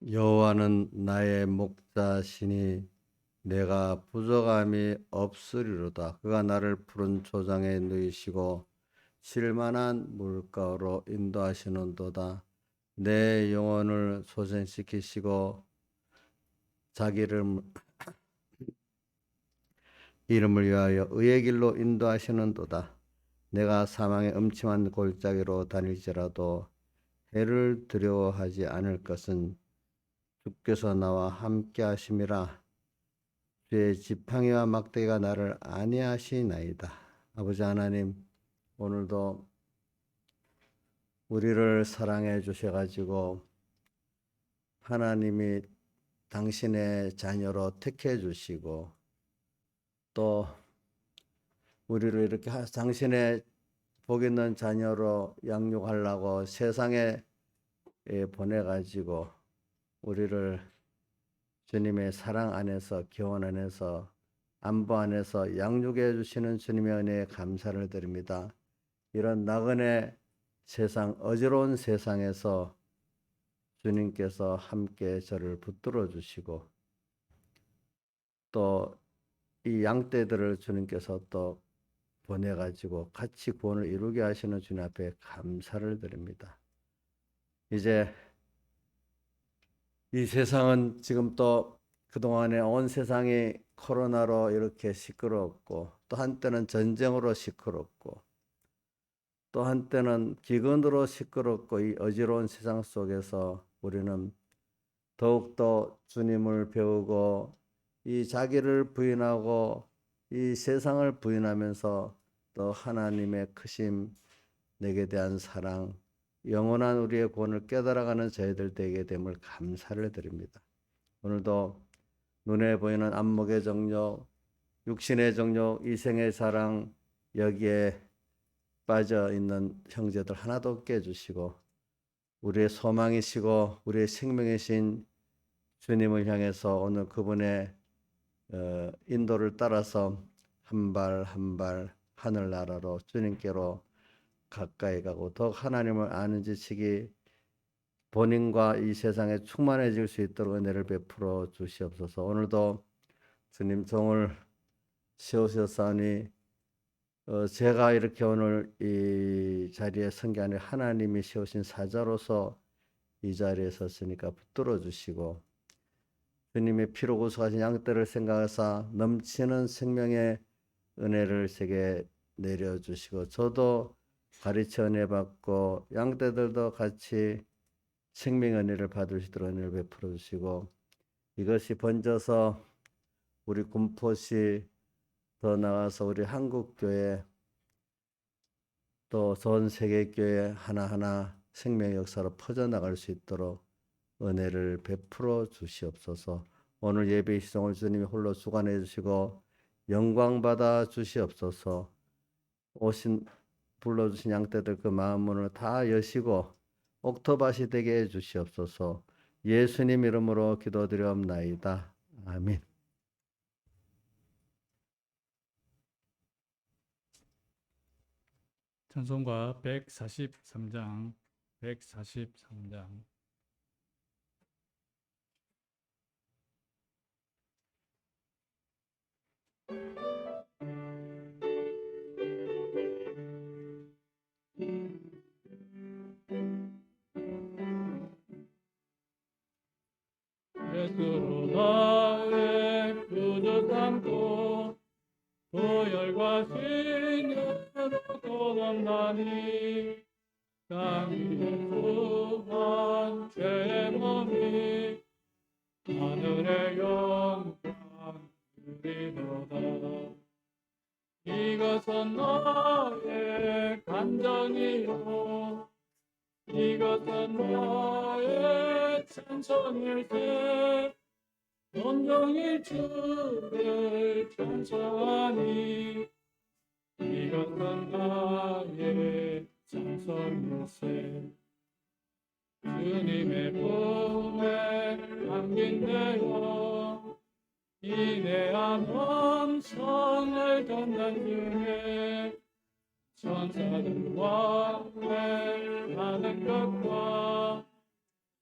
여호와는 나의 목자시니 내가 부족함이 없으리로다. 그가 나를 푸른 초장에 누이시고 쉴만한 물가로 인도하시는도다. 내 영혼을 소생시키시고 자기 이름을 위하여 의의 길로 인도하시는도다. 내가 사망의 음침한 골짜기로 다닐지라도 해를 두려워하지 않을 것은 주께서 나와 함께 하심이라. 주의 지팡이와 막대기가 나를 안위하시나이다. 아버지 하나님, 오늘도 우리를 사랑해 주셔가지고 하나님이 당신의 자녀로 택해 주시고 또 우리를 이렇게 당신의 복 있는 자녀로 양육하려고 세상에 보내가지고 우리를 주님의 사랑 안에서, 교원 안에서, 안보 안에서 양육해 주시는 주님의 은혜에 감사를 드립니다. 이런 나그네 세상, 어지러운 세상에서 주님께서 함께 저를 붙들어 주시고 또 이 양떼들을 주님께서 또 보내가지고 같이 구원을 이루게 하시는 주님 앞에 감사를 드립니다. 이제 이 세상은 지금 또 그동안에 온 세상이 코로나로 이렇게 시끄럽고 또 한때는 전쟁으로 시끄럽고 또 한때는 기근으로 시끄럽고 이 어지러운 세상 속에서 우리는 더욱더 주님을 배우고 이 자기를 부인하고 이 세상을 부인하면서 또 하나님의 크심, 내게 대한 사랑, 영원한 우리의 구원을 깨달아가는 저희들 되게 됨을 감사를 드립니다. 오늘도 눈에 보이는 안목의 정욕, 육신의 정욕, 이생의 사랑 여기에 빠져 있는 형제들 하나도 없게 해주시고 우리의 소망이시고 우리의 생명이신 주님을 향해서 오늘 그분의 인도를 따라서 한 발 한 발 하늘나라로 주님께로 가까이 가고 더 하나님을 아는 지식이 본인과 이 세상에 충만해질 수 있도록 은혜를 베풀어 주시옵소서. 오늘도 주님 종을 세우셨사오니 제가 이렇게 오늘 이 자리에 선 게 아니라 하나님이 세우신 사자로서 이 자리에 섰으니까 붙들어 주시고 주님의 피로 구속하신 양떼를 생각하사 넘치는 생명의 은혜를 제게 내려주시고 저도 가르쳐 은혜 받고 양떼들도 같이 생명의 은혜를 받을 수 있도록 은혜를 베풀어 주시고 이것이 번져서 우리 군포시 더 나아가서 우리 한국교회 또 전 세계교회 하나하나 생명의 역사로 퍼져나갈 수 있도록 은혜를 베풀어 주시옵소서. 오늘 예배 시성을 주님이 홀로 주관해 주시고 영광 받아 주시옵소서. 불러주신 양떼들 그 마음 문을 다 여시고 옥토밭이 되게 해 주시옵소서. 예수님 이름으로 기도드리옵나이다. 아멘. 찬송가 143장 143장 예수로 나의 구주 삼고 보혈과 신유로 도망다니 땅 위에 수한 죄의 몸이 하늘의 영광 누리도다. 이것은 나의 간정이요 이것은 나의 찬송일세. 온종일 주를 찬송하니 이것은 나의 찬송일세. 주님의 품에 안긴 내요 이내한 원성을 걷는 중에 천사들과 하는 것과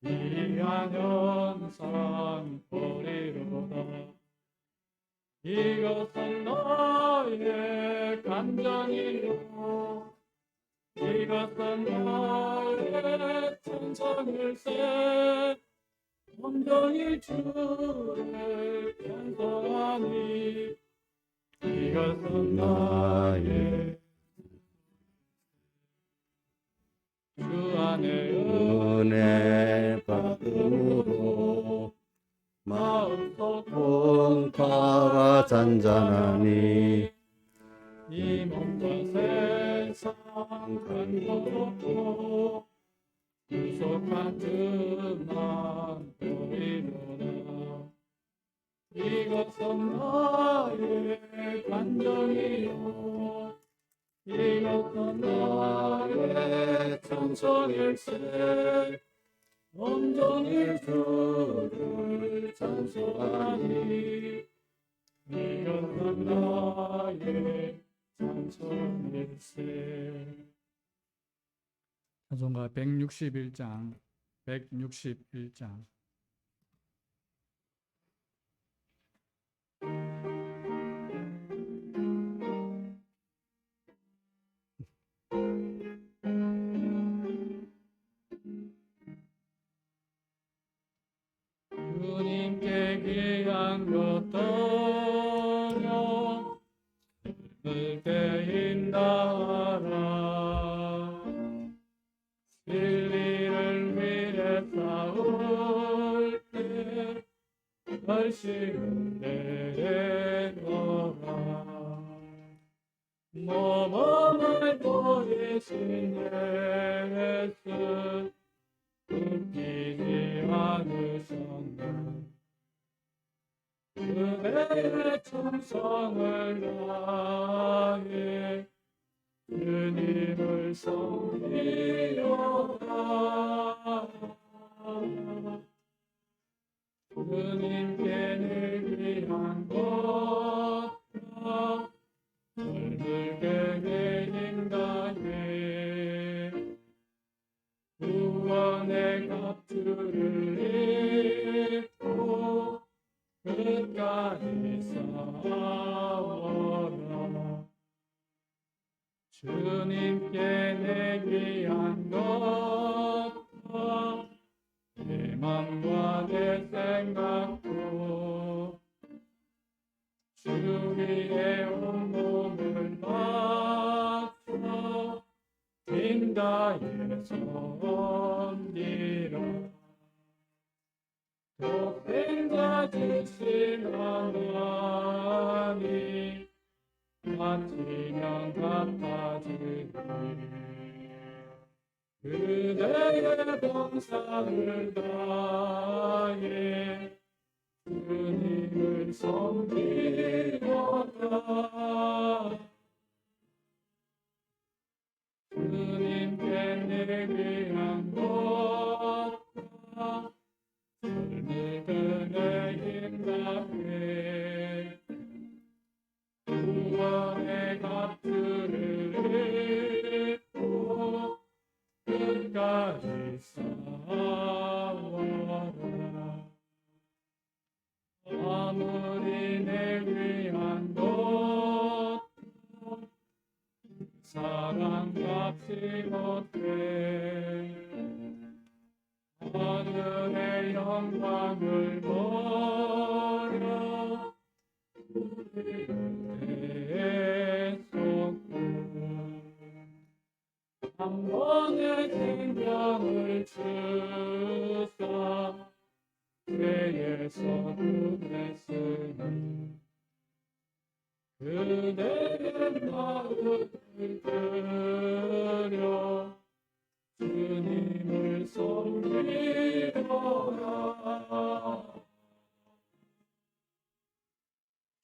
이한 현상 보리로다. 이것은 나의 간장이요 이것은 나의 천상일세. 온전히 주를 찬송하니 이것은 나의 주 안에 은혜 받음으로 마음속 풍파가 잔잔하니 이 몸과 세상 간고롭고 구속한 틈만 보이노라. 이것은 나의 간정이요 이것은 나의 찬송일세. 온전히 주를 찬송하니 이것은 나의 찬송일세. 찬송가 161장 161장 주님께 귀한 것들여 늘 대인다하라. 진리를 위해 싸울 때 결심을 내놓아라. 모범을 보이신 예수 웃기지 않으셨나. 그대의 충성을 다해 주님을 섬기려다. 주님께 늘 위한 것과 널들게 힘다해 구원의 값줄을 입고 끝까지 싸워라. 주님께 내 귀한 것과 내 맘과 내 생각도 주 위에 온몸을 바쳐 인다에 섬기라. 독생자 주신 하나님 같으면 같아지니 그대의 봉사를 다해 주님을 섬기려다. 주님께 내 귀한 것과 삶을 그네 힘다해 구원의 값줄을 입고 끝까지 싸워라. 아무리 내 위한 것 사랑 값이 못해 하늘의 영광을 버려 우리를 대속고 한 번의 생명을 주사 죄에서 구했으니 그대의 마음을 들여 주님을 섬기려라.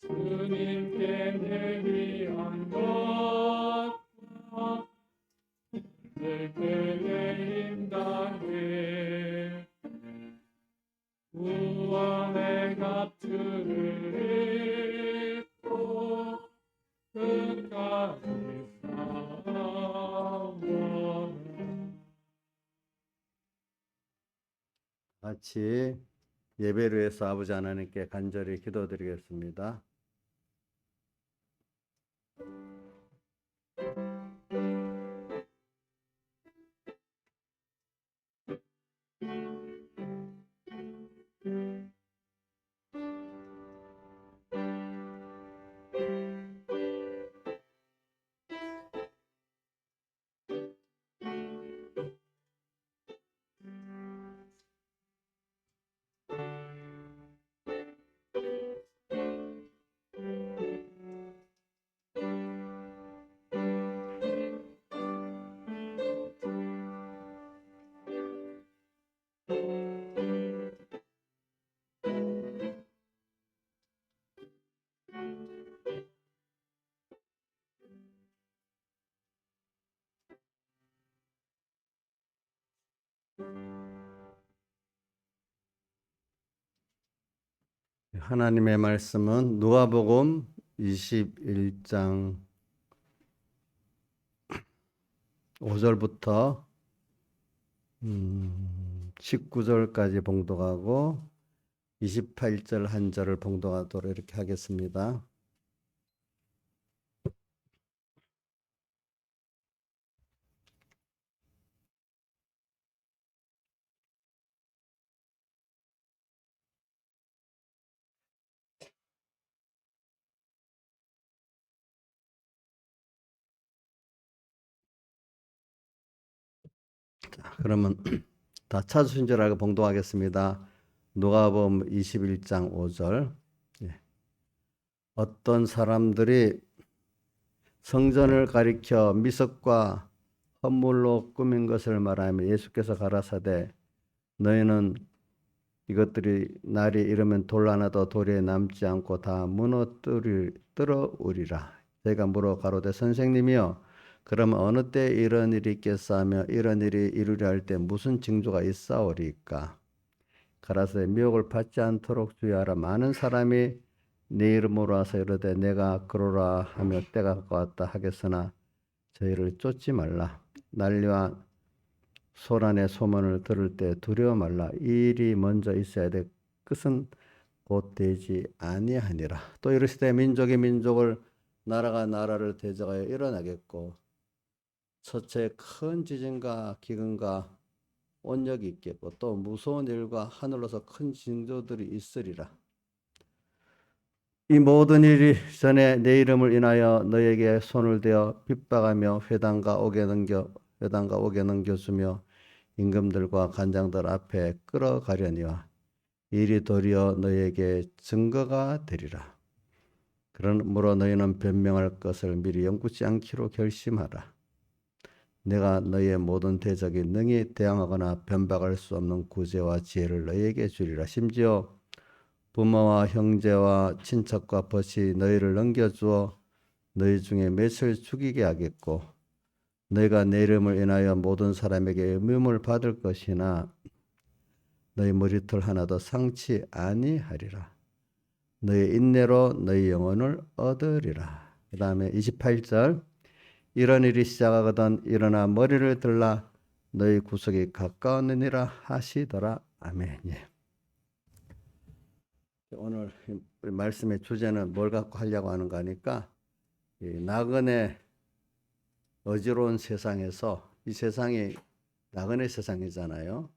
주님께 내 위한 것과 늘 그의 힘다해 구원의 값줄을 입고 끝까지 싸워라. 같이 예배를 위해서 아버지 하나님께 간절히 기도드리겠습니다. 하나님의 말씀은 누가복음 21장 5절부터 19절까지 봉독하고 28절 한 절을 봉독하도록 이렇게 하겠습니다. 그러면 다 찾으신 줄 알고 봉독하겠습니다. 누가복음 21장 5절. 어떤 사람들이 성전을 가리켜 미석과 헌물로 꾸민 것을 말하며 예수께서 가라사대 너희는 이것들이 날이 이르면 돌 하나도 돌에 남지 않고 다 무너뜨리리라. 제가 물어 가로되 선생님이여 그러면 어느 때 이런 일이 있겠사며 이런 일이 이루려 할 때 무슨 징조가 있사오리까? 가라사대 미혹을 받지 않도록 주의하라. 많은 사람이 내 이름으로 와서 이르되 내가 그러라 하며 때가 가까웠다 하겠으나 저희를 쫓지 말라. 난리와 소란의 소문을 들을 때 두려워 말라. 이 일이 먼저 있어야 돼. 끝은 곧 되지 아니하니라. 또 이르시되 민족이 민족을 나라가 나라를 대적하여 일어나겠고 첫째 큰 지진과 기근과 온역이 있겠고 또 무서운 일과 하늘로서 큰 징조들이 있으리라. 이 모든 일이 전에 내 이름을 인하여 너에게 손을 대어 핍박하며 회당과 옥에 넘겨주며 임금들과 관장들 앞에 끌어가려니와 일이 도리어 너에게 증거가 되리라. 그러므로 너희는 변명할 것을 미리 영구치 않기로 결심하라. 내가 너희의 모든 대적이 능히 대항하거나 변박할 수 없는 구제와 지혜를 너희에게 주리라. 심지어 부모와 형제와 친척과 벗이 너희를 넘겨주어 너희 중에 몇을 죽이게 하겠고 너희가 내 이름을 인하여 모든 사람에게 의미움을 받을 것이나 너희 머리털 하나도 상치 아니하리라. 너희 인내로 너희 영혼을 얻으리라. 그 다음에 28절 이런 일이 시작하거든 일어나 머리를 들라 너희 구속이 가까웠느니라 하시더라. 아멘. 예. 오늘 우리 말씀의 주제는 뭘 갖고 하려고 하는가 하니까 나그네 어지러운 세상에서 이 세상이 나그네 세상이잖아요.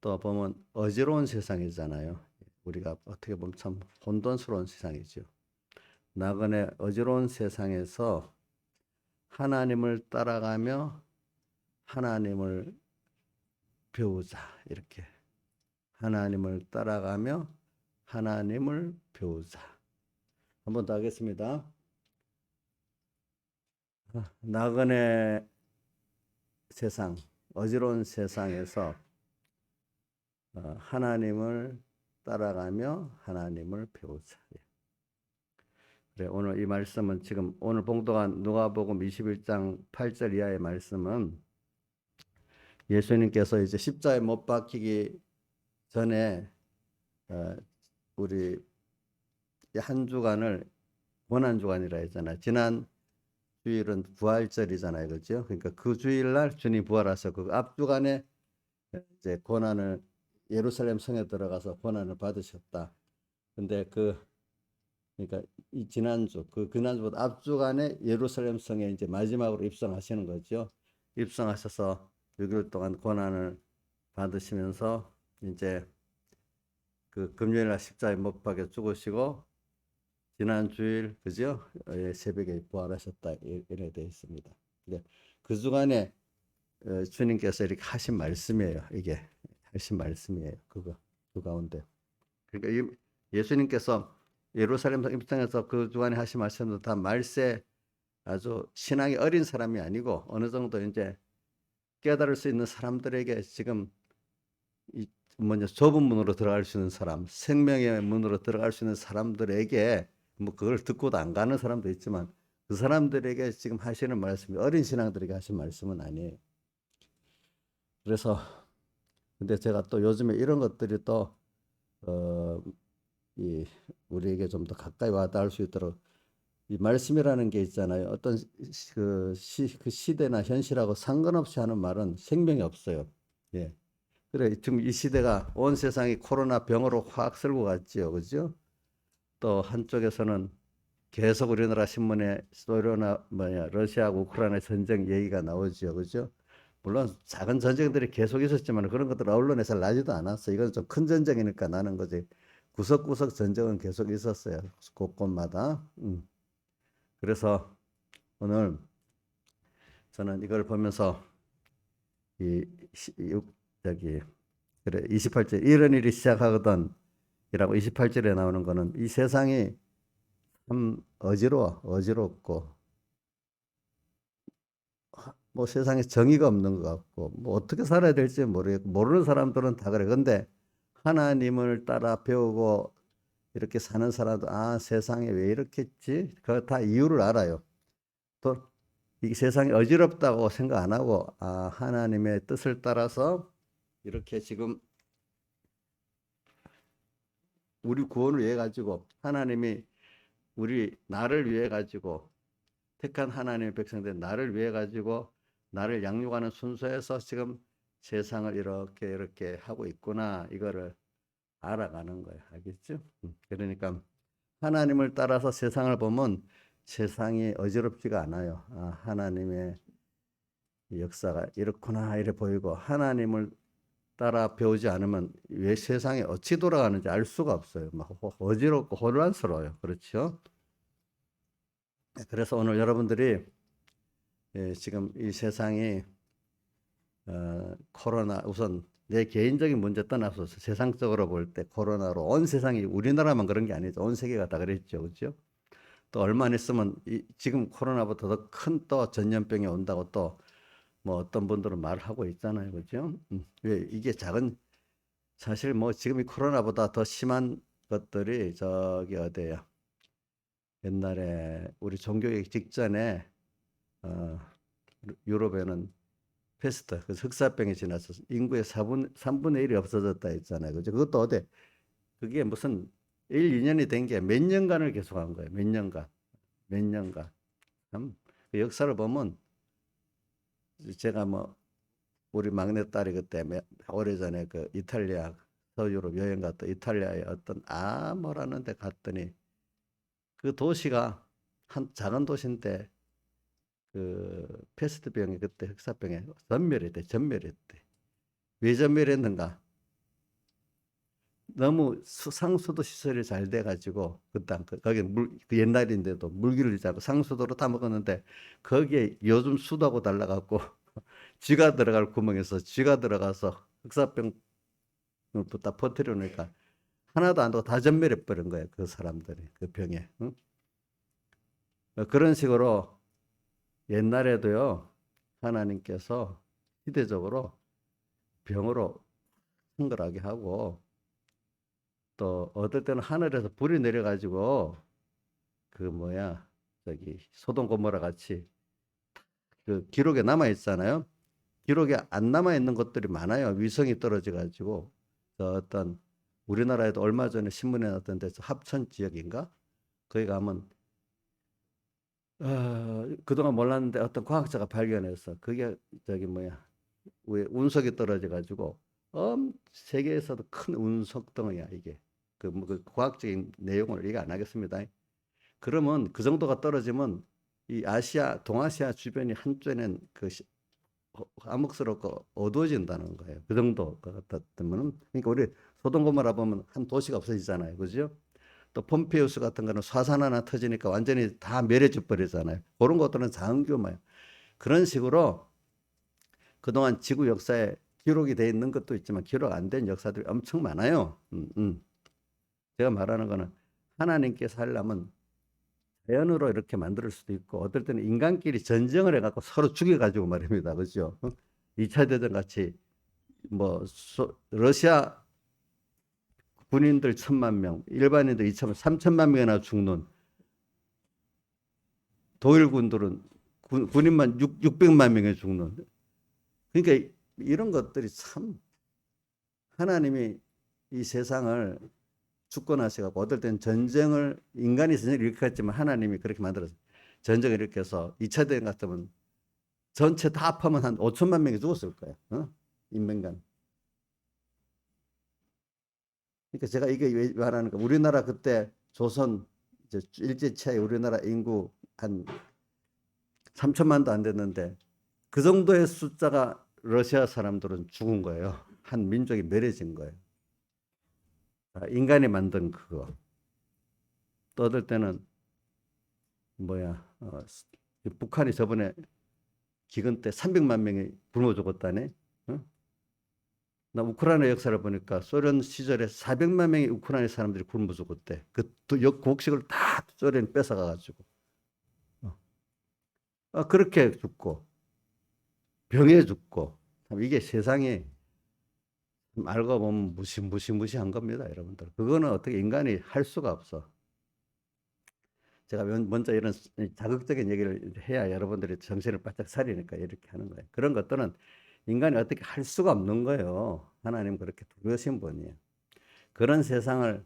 또 보면 어지러운 세상이잖아요. 우리가 어떻게 보면 참 혼돈스러운 세상이죠. 나그네 어지러운 세상에서 하나님을 따라가며 하나님을 배우자 이렇게 하나님을 따라가며 하나님을 배우자. 한 번 더 하겠습니다. 나그네 세상, 어지러운 세상에서 하나님을 따라가며 하나님을 배우자. 그래, 오늘 이 말씀은 지금 오늘 봉독한 누가복음 21장 8절 이하의 말씀은 예수님께서 이제 십자가에 못 박히기 전에 우리 한 주간을 고난 주간이라 했잖아요. 지난 주일은 부활절이잖아요, 그렇죠? 그러니까 그 주일날 주님 부활하셔 그 앞 주간에 이제 고난을 예루살렘 성에 들어가서 고난을 받으셨다. 근데 그러니까 이 지난주보다 앞주간에 예루살렘 성에 이제 마지막으로 입성하시는 거죠. 입성하셔서 6일 동안 고난을 받으시면서 이제 그 금요일 날 십자가에 못 박혀 죽으시고 지난 주일 그죠? 새벽에 부활하셨다 이래 되어 있습니다. 근데 그 주간에 주님께서 이렇게 하신 말씀이에요. 이게 하신 말씀이에요. 그 가운데. 그러니까 예수님께서 예루살렘 입장에서 그 주간에 하신 말씀도 다 말세 아주 신앙이 어린 사람이 아니고 어느 정도 이제 깨달을 수 있는 사람들에게 지금 이 뭐냐 좁은 문으로 들어갈 수 있는 사람, 생명의 문으로 들어갈 수 있는 사람들에게 뭐 그걸 듣고도 안 가는 사람도 있지만 그 사람들에게 지금 하시는 말씀이 어린 신앙들에게 하신 말씀은 아니에요. 그래서 근데 제가 또 요즘에 이런 것들이 또 우리에게 좀 더 가까이 와닿을 수 있도록 이 말씀이라는 게 있잖아요. 어떤 그 시대나 현실하고 상관없이 하는 말은 생명이 없어요. 예. 그래 지금 이 시대가 온 세상이 코로나 병으로 확 쓸고 갔지요, 그죠? 또 한쪽에서는 계속 우리나라 신문에 러시아하고 우크라이나 전쟁 얘기가 나오지요, 그죠? 물론 작은 전쟁들이 계속 있었지만 그런 것들 언론에 잘 나지도 않았어. 이건 좀 큰 전쟁이니까 나는 거지. 구석구석 전쟁은 계속 있었어요. 곳곳마다. 그래서 오늘 저는 이걸 보면서 이 저기 그래 28절 이런 일이 시작하거든 이라고 28절에 나오는 거는 이 세상이 참 어지럽고 뭐 세상에 정의가 없는 것 같고 뭐 어떻게 살아야 될지 모르겠고 모르는 사람들은 다 그래. 근데 하나님을 따라 배우고 이렇게 사는 사람도 아 세상에 왜 이렇겠지? 그 다 이유를 알아요. 또 이 세상이 어지럽다고 생각 안 하고 아 하나님의 뜻을 따라서 이렇게 지금 우리 구원을 위해 가지고 하나님이 나를 위해 가지고 택한 하나님의 백성들 나를 위해 가지고 나를 양육하는 순서에서 지금 세상을 이렇게 하고 있구나 이거를 알아가는 거예요. 알겠죠? 그러니까 하나님을 따라서 세상을 보면 세상이 어지럽지가 않아요. 아, 하나님의 역사가 이렇구나 이래 보이고 하나님을 따라 배우지 않으면 왜 세상이 어찌 돌아가는지 알 수가 없어요. 막 어지럽고 혼란스러워요. 그렇죠? 그래서 오늘 여러분들이 지금 이 세상이 코로나 우선 내 개인적인 문제 떠나서 세상적으로 볼 때 코로나로 온 세상이 우리나라만 그런 게 아니죠. 온 세계가 다 그랬죠. 그렇죠? 또 얼마 안 있으면 지금 코로나보다 더 큰 또 전염병이 온다고 또 뭐 어떤 분들은 말하고 있잖아요. 그렇죠? 왜 이게 사실 뭐 지금 이 코로나보다 더 심한 것들이 저기 어디야? 옛날에 우리 종교개혁 직전에 유럽에는 패스트, 그 흑사병이 지나서 인구의 3분의 1이 없어졌다 했잖아요. 그죠? 그것도 어디 그게 무슨 1, 2년이 된 게 몇 년간을 계속한 거예요. 몇 년간. 참, 그 역사를 보면 제가 뭐 우리 막내딸이 그때 오래전에 그 이탈리아 서유럽 여행 갔다 이탈리아의 어떤 뭐라는 데 갔더니 그 도시가 한 작은 도시인데 그 패스트병이 그때 흑사병에 전멸했대. 왜 전멸했는가? 너무 상수도 시설이 잘 돼가지고 거기 그 옛날인데도 물기를 잡고 상수도로 다 먹었는데 거기에 요즘 수도하고 달라갖고 쥐가 들어갈 구멍에서 쥐가 들어가서 흑사병을 다 퍼뜨려 놓으니까 하나도 안 되고 다 전멸해 버린 거예요. 그 사람들이 그 병에. 응? 그런 식으로 옛날에도요 하나님께서 시대적으로 병으로 흥건하게 하고 또 어떨 때는 하늘에서 불이 내려가지고 그 저기 소돔 고모라 같이 그 기록에 남아 있잖아요. 기록에 안 남아 있는 것들이 많아요. 위성이 떨어져 가지고 어떤 우리나라에도 얼마 전에 신문에 나왔던 데서 합천 지역인가 거기 가면 그동안 몰랐는데 어떤 과학자가 발견해서 그게 저기 왜 운석이 떨어져 가지고 세계에서도 큰 운석덩이야 이게. 그 과학적인 내용을 얘기 안 하겠습니다. 그러면 그 정도가 떨어지면 이 아시아, 동아시아 주변이 한쪽에는 암흑스럽고 어두워진다는 거예요. 그 정도가 같으면은, 그러니까 우리 소돔고모라 보면 한 도시가 없어지잖아요, 그죠? 또 폼페이우스 같은 거는 화산 하나 터지니까 완전히 다 멸해져 버리잖아요. 그런 것들은 작은 규모예요. 그런 식으로 그동안 지구 역사에 기록이 돼 있는 것도 있지만 기록 안 된 역사들이 엄청 많아요. 제가 말하는 거는 하나님께서 하려면 자연으로 이렇게 만들 수도 있고, 어떨 때는 인간끼리 전쟁을 해갖고 서로 죽여가지고 말입니다. 그죠? 2차 대전 같이 러시아 군인들 1,000만 명, 일반인들 3천만 명이나 죽는, 독일군들은 군인만 600만 명이 죽는. 그러니까 이런 것들이 참 하나님이 이 세상을 주권하셔가지고, 어떨 때는 전쟁을, 인간이 전쟁을 일으켰지만 하나님이 그렇게 만들어서 전쟁을 일으켜서 2차 대전 같으면 전체 다 합하면 한 5천만 명이 죽었을 거예요. 인명간. 그러니까 제가 이게 왜 말하는가, 우리나라 그때 조선 일제치하에 우리나라 인구 한 3천만도 안 됐는데 그 정도의 숫자가 러시아 사람들은 죽은 거예요. 한 민족이 멸해진 거예요. 인간이 만든 그거. 또 어떨 때는 북한이 저번에 기근 때 300만 명이 굶어 죽었다네. 나 우크라이나 역사를 보니까 소련 시절에 400만 명의 우크라이나 사람들이 굶어 죽었대. 그 곡식을 다 소련이 뺏어가가지고. 그렇게 죽고 병에 죽고. 이게 세상이 알고 보면 무시무시한 겁니다, 여러분들. 그거는 어떻게 인간이 할 수가 없어. 제가 먼저 이런 자극적인 얘기를 해야 여러분들이 정신을 바짝 차리니까 이렇게 하는 거예요. 그런 것들은 인간이 어떻게 할 수가 없는 거예요. 하나님 그렇게 두려우신 분이에요. 그런 세상을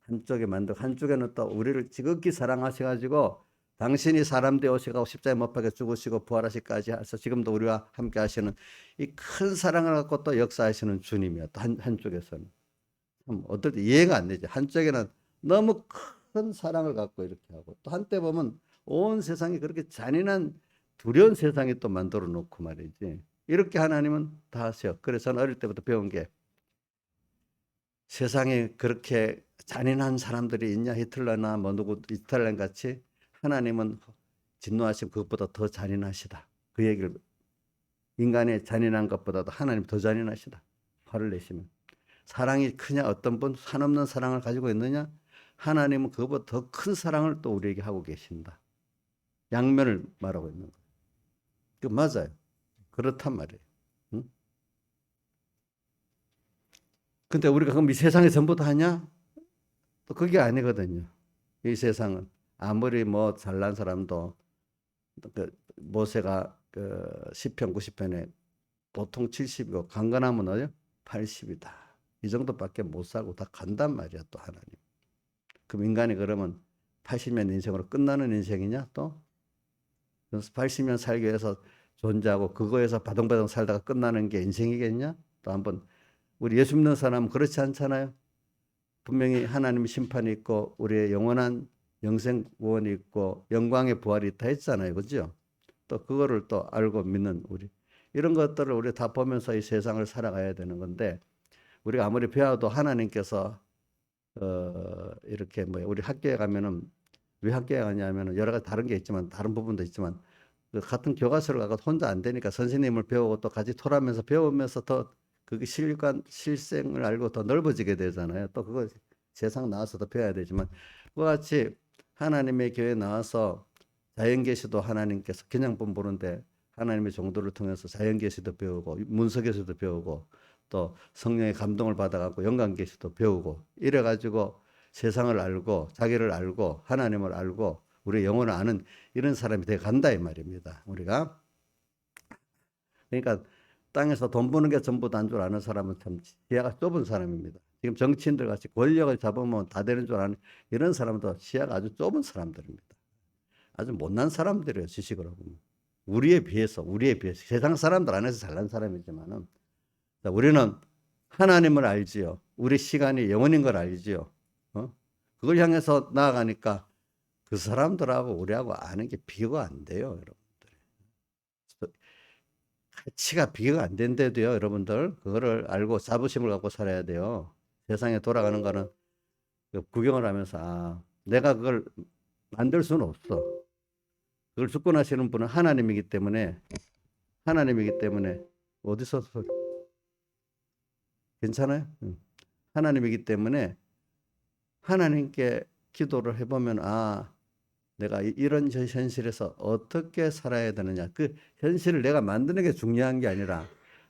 한쪽에 만들고 한쪽에는 또 우리를 지극히 사랑하셔가지고 당신이 사람 되어시고 십자가에 못 박혀 죽으시고 부활하시기까지 해서 지금도 우리와 함께 하시는 이 큰 사랑을 갖고 또 역사하시는 주님이야. 또 한쪽에서는 참 어떨 때 이해가 안 되죠. 한쪽에는 너무 큰 사랑을 갖고 이렇게 하고, 또 한때 보면 온 세상이 그렇게 잔인한 두려운 세상이 또 만들어 놓고 말이지. 이렇게 하나님은 다 하셔. 그래서 저는 어릴 때부터 배운 게, 세상에 그렇게 잔인한 사람들이 있냐, 히틀러나 누구 스탈린 같이. 하나님은 진노하시면 그것보다 더 잔인하시다. 그 얘기를, 인간의 잔인한 것보다도 하나님 더 잔인하시다. 화를 내시면. 사랑이 크냐, 어떤 분 한없는 사랑을 가지고 있느냐, 하나님은 그것보다 더 큰 사랑을 또 우리에게 하고 계신다. 양면을 말하고 있는 거예요. 그 맞아요. 그렇단 말이에요. 응? 근데 우리가 그럼 이 세상에 전부 다 하냐? 또 그게 아니거든요. 이 세상은 아무리 잘난 사람도 모세가 시편 90편에 보통 70이고 강건하면 어요? 80이다. 이 정도밖에 못 살고 다 간단 말이야, 또 하나님. 그럼 인간이 그러면 80년 인생으로 끝나는 인생이냐 또? 그래서 80년 살기 위해서 존재하고 그거에서 바둥바둥 살다가 끝나는 게 인생이겠냐? 또 한번 우리 예수 믿는 사람은 그렇지 않잖아요. 분명히 하나님의 심판이 있고 우리의 영원한 영생 구원이 있고 영광의 부활이 있다 했잖아요. 그죠? 또 그거를 또 알고 믿는 우리. 이런 것들을 우리 다 보면서 이 세상을 살아가야 되는 건데, 우리가 아무리 배워도 하나님께서 이렇게 우리 학교에 가면은, 왜 학교에 가냐면은 여러 가지 다른 게 있지만, 다른 부분도 있지만, 그 같은 교과서를 가고 혼자 안 되니까 선생님을 배우고 또 같이 토라면서 배우면서 더 그게 실생을 알고 더 넓어지게 되잖아요. 또 그거 세상 나와서도 배워야 되지만, 그와 같이 하나님의 교회에 나와서 자연계시도 하나님께서 그냥 보는데 하나님의 종도를 통해서 자연계시도 배우고 문서계시도 배우고 또 성령의 감동을 받아갖고 영광계시도 배우고 이래가지고 세상을 알고 자기를 알고 하나님을 알고 우리의 영혼을 아는 이런 사람이 되어 간다 이 말입니다. 우리가 그러니까 땅에서 돈 버는 게 전부 다인 줄 아는 사람은 참 시야가 좁은 사람입니다. 지금 정치인들 같이 권력을 잡으면 다 되는 줄 아는 이런 사람도 시야가 아주 좁은 사람들입니다. 아주 못난 사람들이에요. 지식으로 보면. 우리에 비해서 세상 사람들 안에서 잘난 사람이지만은, 우리는 하나님을 알지요. 우리 시간이 영원인 걸 알지요. 그걸 향해서 나아가니까 그 사람들하고 우리하고 아는 게 비교가 안 돼요, 여러분들. 가치가 비교가 안 된대도요, 여러분들. 그거를 알고 자부심을 갖고 살아야 돼요. 세상에 돌아가는 거는 구경을 하면서, 내가 그걸 만들 수는 없어. 그걸 주권하시는 분은 하나님이기 때문에, 어디서 소리? 괜찮아요? 하나님이기 때문에 하나님께 기도를 해보면, 내가 이런 현실에서 어떻게 살아야 되느냐. 그 현실을 내가 만드는 게 중요한 게 아니라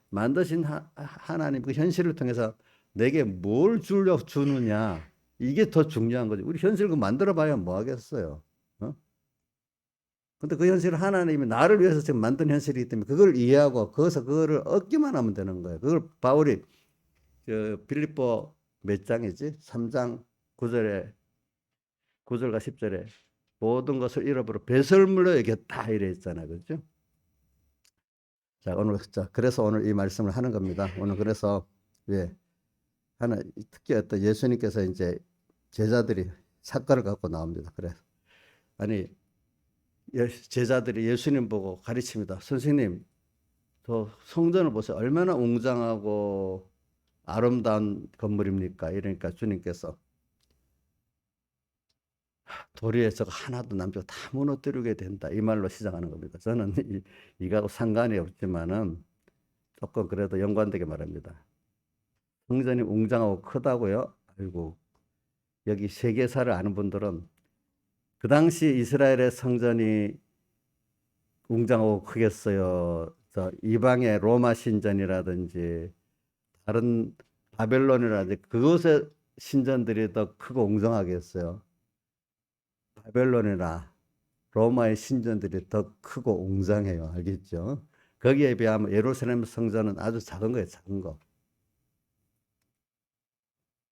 만드신 하나님 그 현실을 통해서 내게 뭘 주느냐. 이게 더 중요한 거죠. 우리 현실 그 만들어 봐야 뭐 하겠어요. 근데 그 현실을 하나님이 나를 위해서 지금 만든 현실이기 때문에 그걸 이해하고 거기서 그거를 얻기만 하면 되는 거예요. 그걸 바울이 빌립보 몇 장이지? 3장 9절에 9절과 10절에 모든 것을 잃어버려 배설물로 여겼다 이래 있잖아요. 그렇죠? 자, 그래서 오늘 이 말씀을 하는 겁니다. 오늘 그래서 특히 어떤 예수님께서 이제 제자들이 사건을 갖고 나옵니다. 그래서 제자들이 예수님 보고 가르칩니다. 선생님, 저 성전을 보세요. 얼마나 웅장하고 아름다운 건물입니까? 이러니까 주님께서 도리에 저거 하나도 남기고 다 무너뜨리게 된다. 이 말로 시작하는 겁니다. 저는 이거하고 상관이 없지만은 조금 그래도 연관되게 말합니다. 성전이 웅장하고 크다고요? 아이고, 여기 세계사를 아는 분들은 그 당시 이스라엘의 성전이 웅장하고 크겠어요. 저 이방의 로마 신전이라든지 다른 바벨론이라든지 그곳의 신전들이 더 크고 웅장하겠어요. 바벨론이나 로마의 신전들이 더 크고 웅장해요. 알겠죠? 거기에 비하면 예루살렘 성전은 아주 작은 거예요. 작은 거.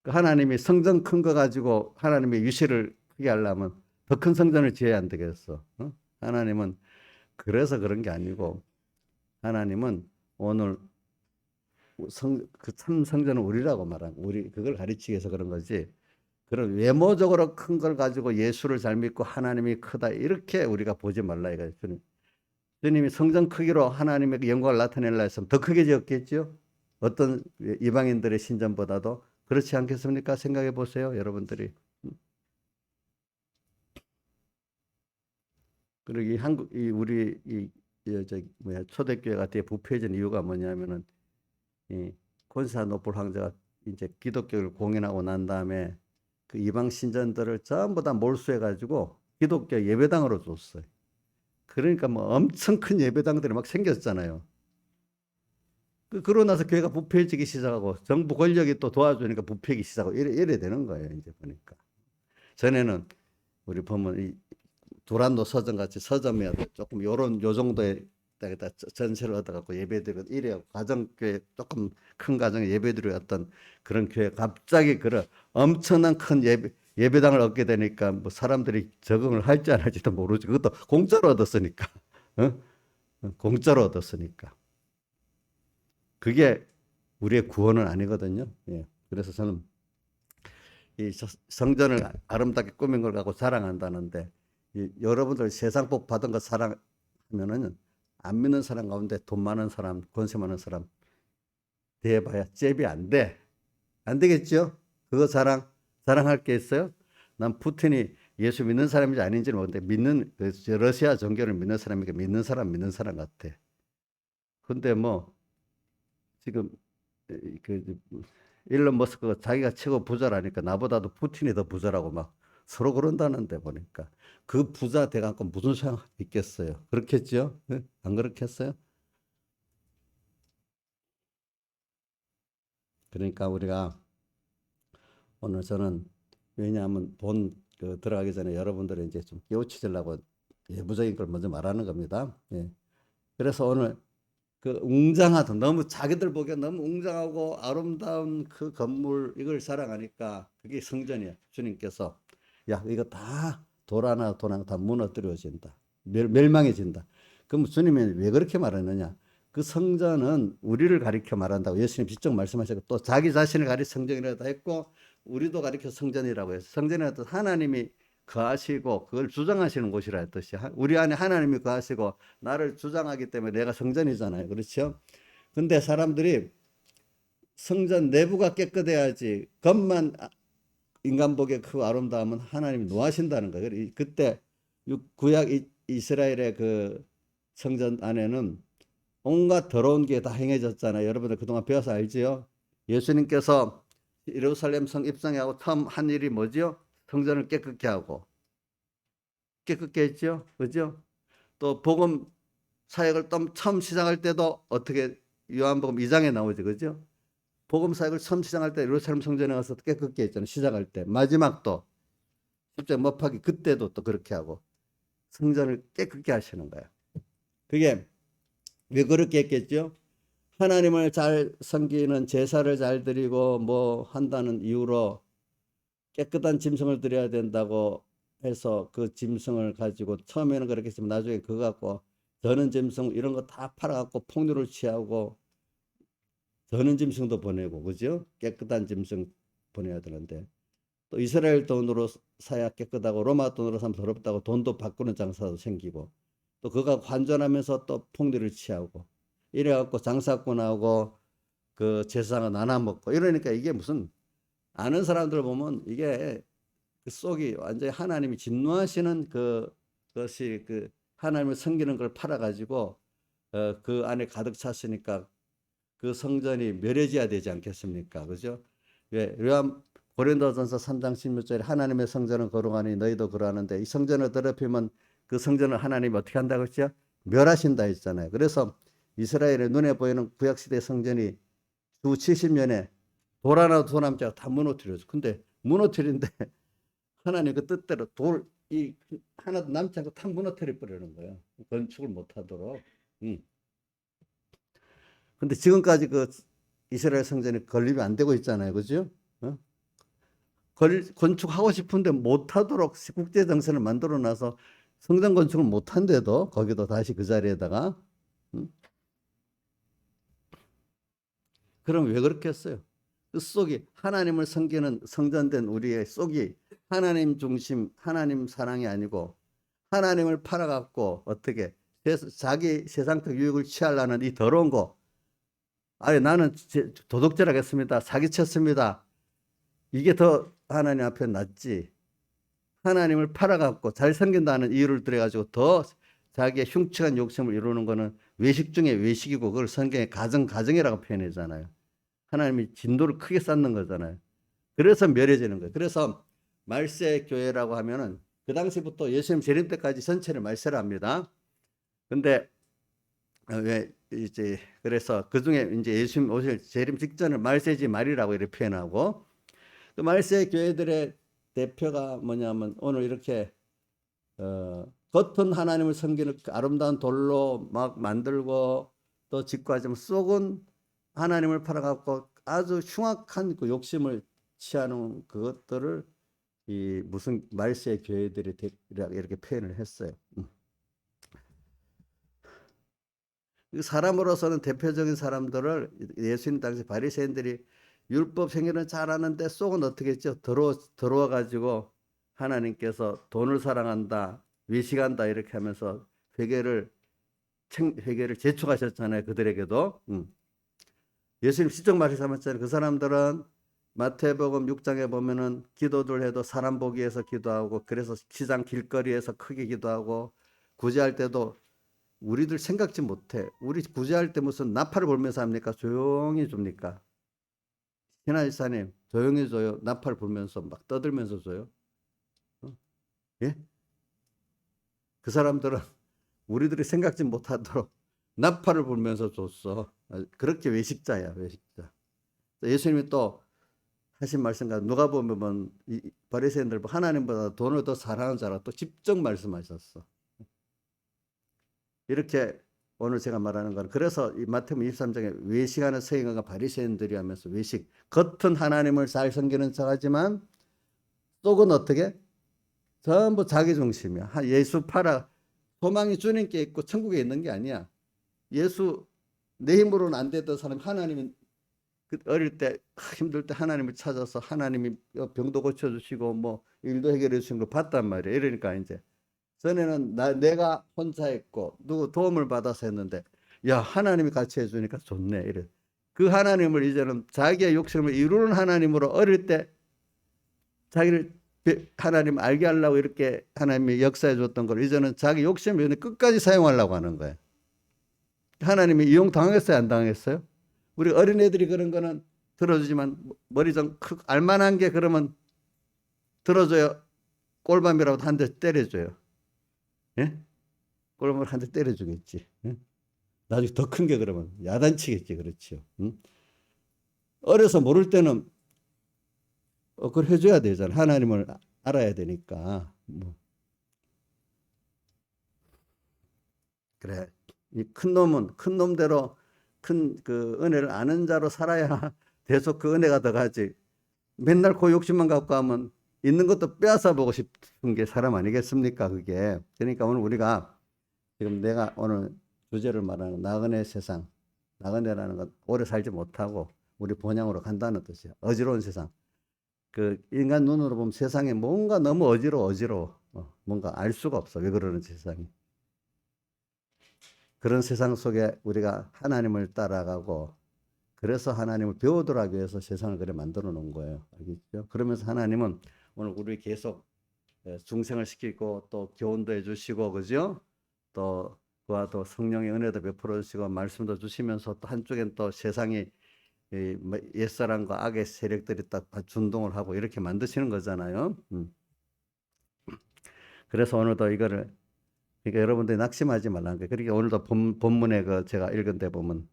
하나님이 성전 큰 거 가지고 하나님의 유시를 크게 하려면 더 큰 성전을 지어야 안 되겠어. 하나님은 그래서 그런 게 아니고 하나님은 오늘 참 성전은 우리라고 말하는 우리 그걸 가르치기 위해서 그런 거지. 그런 외모적으로 큰 걸 가지고 예수를 잘 믿고 하나님이 크다 이렇게 우리가 보지 말라 이거예요. 주님이 성전 크기로 하나님의 영광을 나타내려 했으면 더 크게 지었겠죠. 어떤 이방인들의 신전보다도 그렇지 않겠습니까? 생각해 보세요, 여러분들이. 그리고 우리 초대교회가 되게 부패해진 이유가 뭐냐면은 이 콘스탄티노플 황제가 이제 기독교를 공인하고 난 다음에 그 이방 신전들을 전부 다 몰수해 가지고 기독교 예배당으로 줬어요. 그러니까 뭐 엄청 큰 예배당들이 막 생겼잖아요. 그러고 나서 교회가 부패해지기 시작하고 정부 권력이 또 도와주니까 부패하기 시작하고 이래 되는 거예요. 이제 보니까 전에는 우리 보면 이 두란노 서점 같이 서점이 조금 요 정도의 땅에다 전세를 얻어갖고 예배드리고 이래요. 가정교회 조금 큰 가정에 예배드리었던 그런 교회 갑자기 그런 엄청난 큰 예배당을 얻게 되니까 뭐 사람들이 적응을 할지 안 할지도 모르지. 그것도 공짜로 얻었으니까. 공짜로 얻었으니까. 그게 우리의 구원은 아니거든요. 예. 그래서 저는 이 성전을 아름답게 꾸민 걸 갖고 자랑한다는데 여러분들 세상 복 받은 거 사랑하면은 안 믿는 사람 가운데 돈 많은 사람, 권세 많은 사람 대봐야 잽이 안 돼. 안 되겠죠? 그거 자랑할 게 있어요? 난 푸틴이 예수 믿는 사람인지 아닌지는 모르는데 러시아 종교를 믿는 사람이니까 믿는 사람 같아. 근데 뭐 지금 일론 머스크가 자기가 최고 부자라니까 나보다도 푸틴이 더 부자라고 막 서로 그런다는데 보니까 그 부자 돼갖고 무슨 소용 있겠어요? 그렇겠죠? 안 그렇겠어요? 그러니까 우리가 오늘 저는 왜냐하면 들어가기 전에 여러분들이 이제 좀 깨우치려고 예부적인 걸 먼저 말하는 겁니다. 예. 그래서 오늘 그 웅장하던 너무 자기들 보기에 너무 웅장하고 아름다운 그 건물 이걸 사랑하니까 그게 성전이야. 주님께서 야 이거 다 돌아나 다 무너뜨려진다. 멸망해진다. 그럼 주님이 왜 그렇게 말했느냐? 그 성전은 우리를 가리켜 말한다고 예수님 직접 말씀하셨고 또 자기 자신을 가리켜 성전이라고 했고 우리도 가리켜 성전이라고 했어요. 성전이라는 뜻 하나님이 거하시고 그걸 주장하시는 곳이라 뜻이 우리 안에 하나님이 거하시고 나를 주장하기 때문에 내가 성전이잖아요. 그렇죠? 근데 사람들이 성전 내부가 깨끗해야지 겉만 인간 보기에 크고 아름다우면 하나님이 노하신다는 거예요. 그때 구약 이스라엘의 그 성전 안에는 온갖 더러운 게 다 행해졌잖아요. 여러분들 그동안 배워서 알지요? 예수님께서 예루살렘 성 입성하고 처음 한 일이 뭐지요? 성전을 깨끗게 하고 깨끗게 했죠. 그죠? 또 복음 사역을 처음 시작할 때도 어떻게 요한복음 2장에 나오죠. 그죠? 복음 사역을 처음 시작할 때 예루살렘 성전에 가서 깨끗게 했잖아요. 시작할 때. 마지막도 십자가 못 박이 그때도 또 그렇게 하고 성전을 깨끗게 하시는 거예요. 그게 왜 그렇게 했겠죠? 하나님을 잘 섬기는 제사를 잘 드리고 뭐 한다는 이유로 깨끗한 짐승을 드려야 된다고 해서 그 짐승을 가지고 처음에는 그렇게 했지만 나중에 그거 갖고 저는 짐승 이런 거 다 팔아갖고 폭로를 취하고 저는 짐승도 보내고 그죠? 깨끗한 짐승 보내야 되는데 또 이스라엘 돈으로 사야 깨끗하고 로마 돈으로 사면 더럽다고 돈도 바꾸는 장사도 생기고 또 그가 관전하면서 또 폭리를 취하고 이래갖고 장사꾼 나오고 그 제사상을 나눠 먹고 이러니까 이게 무슨 아는 사람들 보면 이게 그 속이 완전히 하나님이 진노하시는 그것이 그 하나님을 섬기는 걸 팔아가지고 그 안에 가득 찼으니까 그 성전이 멸해져야 되지 않겠습니까? 그죠? 왜 고린도전서 3장 16절에 하나님의 성전은 거룩하니 너희도 그러하는데 이 성전을 더럽히면 그 성전을 하나님이 어떻게 한다고 했죠? 멸하신다 했잖아요. 그래서 이스라엘의 눈에 보이는 구약시대 성전이 주 70년에 돌 하나도 더 남지 않고 다 무너뜨려져. 근데 무너뜨린데 하나님 그 뜻대로 이 하나도 남지 않고 다 무너뜨려 버리는 거예요. 건축을 못 하도록. 근데 지금까지 그 이스라엘 성전이 건립이 안 되고 있잖아요. 그죠? 건축하고 싶은데 못하도록 국제정세를 만들어 놔서 성전 건축을 못한데도 거기도 다시 그 자리에다가 그럼 왜 그렇게 했어요? 그 속이 하나님을 섬기는 성전된 우리의 속이 하나님 중심 하나님 사랑이 아니고 하나님을 팔아갖고 어떻게 자기 세상적 유익을 취하려는 이 더러운 거 아니 나는 도둑질하겠습니다. 사기쳤습니다. 이게 더 하나님 앞에 낫지. 하나님을 팔아갖고 잘 섬긴다는 이유를 들여가지고 더 자기의 흉측한 욕심을 이루는 거는 외식 중에 외식이고 그걸 성경에 가정이라고 표현하잖아요. 하나님이 진도를 크게 쌓는 거잖아요. 그래서 멸해지는 거예요. 그래서 말세 교회라고 하면은 그 당시부터 예수님 재림 때까지 전체를 말세를 합니다. 근데 왜 이제 그래서 그 중에 이제 예수님 오실 재림 직전을 말세지 말이라고 이렇게 표현하고 그 말세 교회들의 대표가 뭐냐면 오늘 이렇게 겉은 하나님을 섬기는 아름다운 돌로 막 만들고 또 짓고 하지만 속은 하나님을 팔아갖고 아주 흉악한 그 욕심을 취하는 그것들을 이 무슨 말세 교회들이 이렇게 표현을 했어요. 사람으로서는 대표적인 사람들을 예수님 당시 바리새인들이 율법 행위는 잘하는데 속은 어떻게 했죠? 더러워 가지고 하나님께서 돈을 사랑한다, 외식한다 이렇게 하면서 회개를 재촉하셨잖아요. 그들에게도. 예수님 시적 말씀하셨잖아요. 그 사람들은 마태복음 6장에 보면은 기도들 해도 사람 보기 위해서 기도하고 그래서 시장 길거리에서 크게 기도하고 구제할 때도 우리들 생각지 못해. 우리 구제할 때 무슨 나팔을 불면서 합니까? 조용히 줍니까? 신하이사님 조용히 줘요. 나팔 불면서 막 떠들면서 줘요. 예? 그 사람들은 우리들이 생각지 못하도록 나팔을 불면서 줬어. 그렇게 외식자야, 외식자. 예수님이 또 하신 말씀과 누가 보면 이 바리새인들 하나님보다 돈을 더 사랑하는 자라 또 직접 말씀하셨어. 이렇게 오늘 제가 말하는 건 그래서 이 마태복음 23장에 외식하는 서기관과 바리새인들이 하면서 외식 겉은 하나님을 잘 섬기는 척하지만 속은 어떻게 전부 자기 중심이야. 예수 팔아 소망이 주님께 있고 천국에 있는 게 아니야. 예수 내 힘으로는 안 되던 사람이 하나님이 어릴 때 힘들 때 하나님을 찾아서 하나님이 병도 고쳐주시고 뭐 일도 해결해 주신 걸 봤단 말이에요. 이러니까 이제 전에는 내가 혼자 했고 누구 도움을 받아서 했는데 야 하나님이 같이 해주니까 좋네 이래. 그 하나님을 이제는 자기의 욕심을 이루는 하나님으로 어릴 때 자기를 하나님 알게 하려고 이렇게 하나님이 역사해 줬던 걸 이제는 자기 욕심을 끝까지 사용하려고 하는 거예요. 하나님이 이용 당했어요, 안 당했어요? 우리 어린애들이 그런 거는 들어주지만 머리 좀 알만한 게 그러면 들어줘요. 꼴밤이라도 한 대 때려줘요. 예? 꼴밤을 한 대 때려주겠지. 예? 나중에 더 큰 게 그러면 야단치겠지, 그렇죠. 응? 어려서 모를 때는 그걸 해줘야 되잖아. 하나님을 알아야 되니까. 뭐. 그래. 이 큰 놈은 큰 놈대로 큰 그 은혜를 아는 자로 살아야 계속 그 은혜가 더 가지. 맨날 그 욕심만 갖고 하면 있는 것도 빼앗아 보고 싶은 게 사람 아니겠습니까? 그게. 그러니까 오늘 우리가 지금 내가 오늘 주제를 말하는 나그네 세상. 나그네라는 건 오래 살지 못하고 우리 본향으로 간다는 뜻이야. 어지러운 세상. 그 인간 눈으로 보면 세상에 뭔가 너무 어지러워. 뭔가 알 수가 없어. 왜 그러는지 세상이. 그런 세상 속에 우리가 하나님을 따라가고 그래서 하나님을 배우도록 하기 위해서 세상을 그래 만들어 놓은 거예요. 알겠죠? 그러면서 하나님은 오늘 우리 계속 중생을 시키고 또 교훈도 해주시고 그죠? 또 그와 또 성령의 은혜도 베풀어 주시고 말씀도 주시면서 또 한쪽엔 또 세상이 옛사람과 악의 세력들이 딱 준동을 하고 이렇게 만드시는 거잖아요. 그래서 오늘도 이거를 그러니까 여러분들이 낙심하지 말라는 거예요. 그러니까 오늘도 본문에 그 제가 읽은 데 보면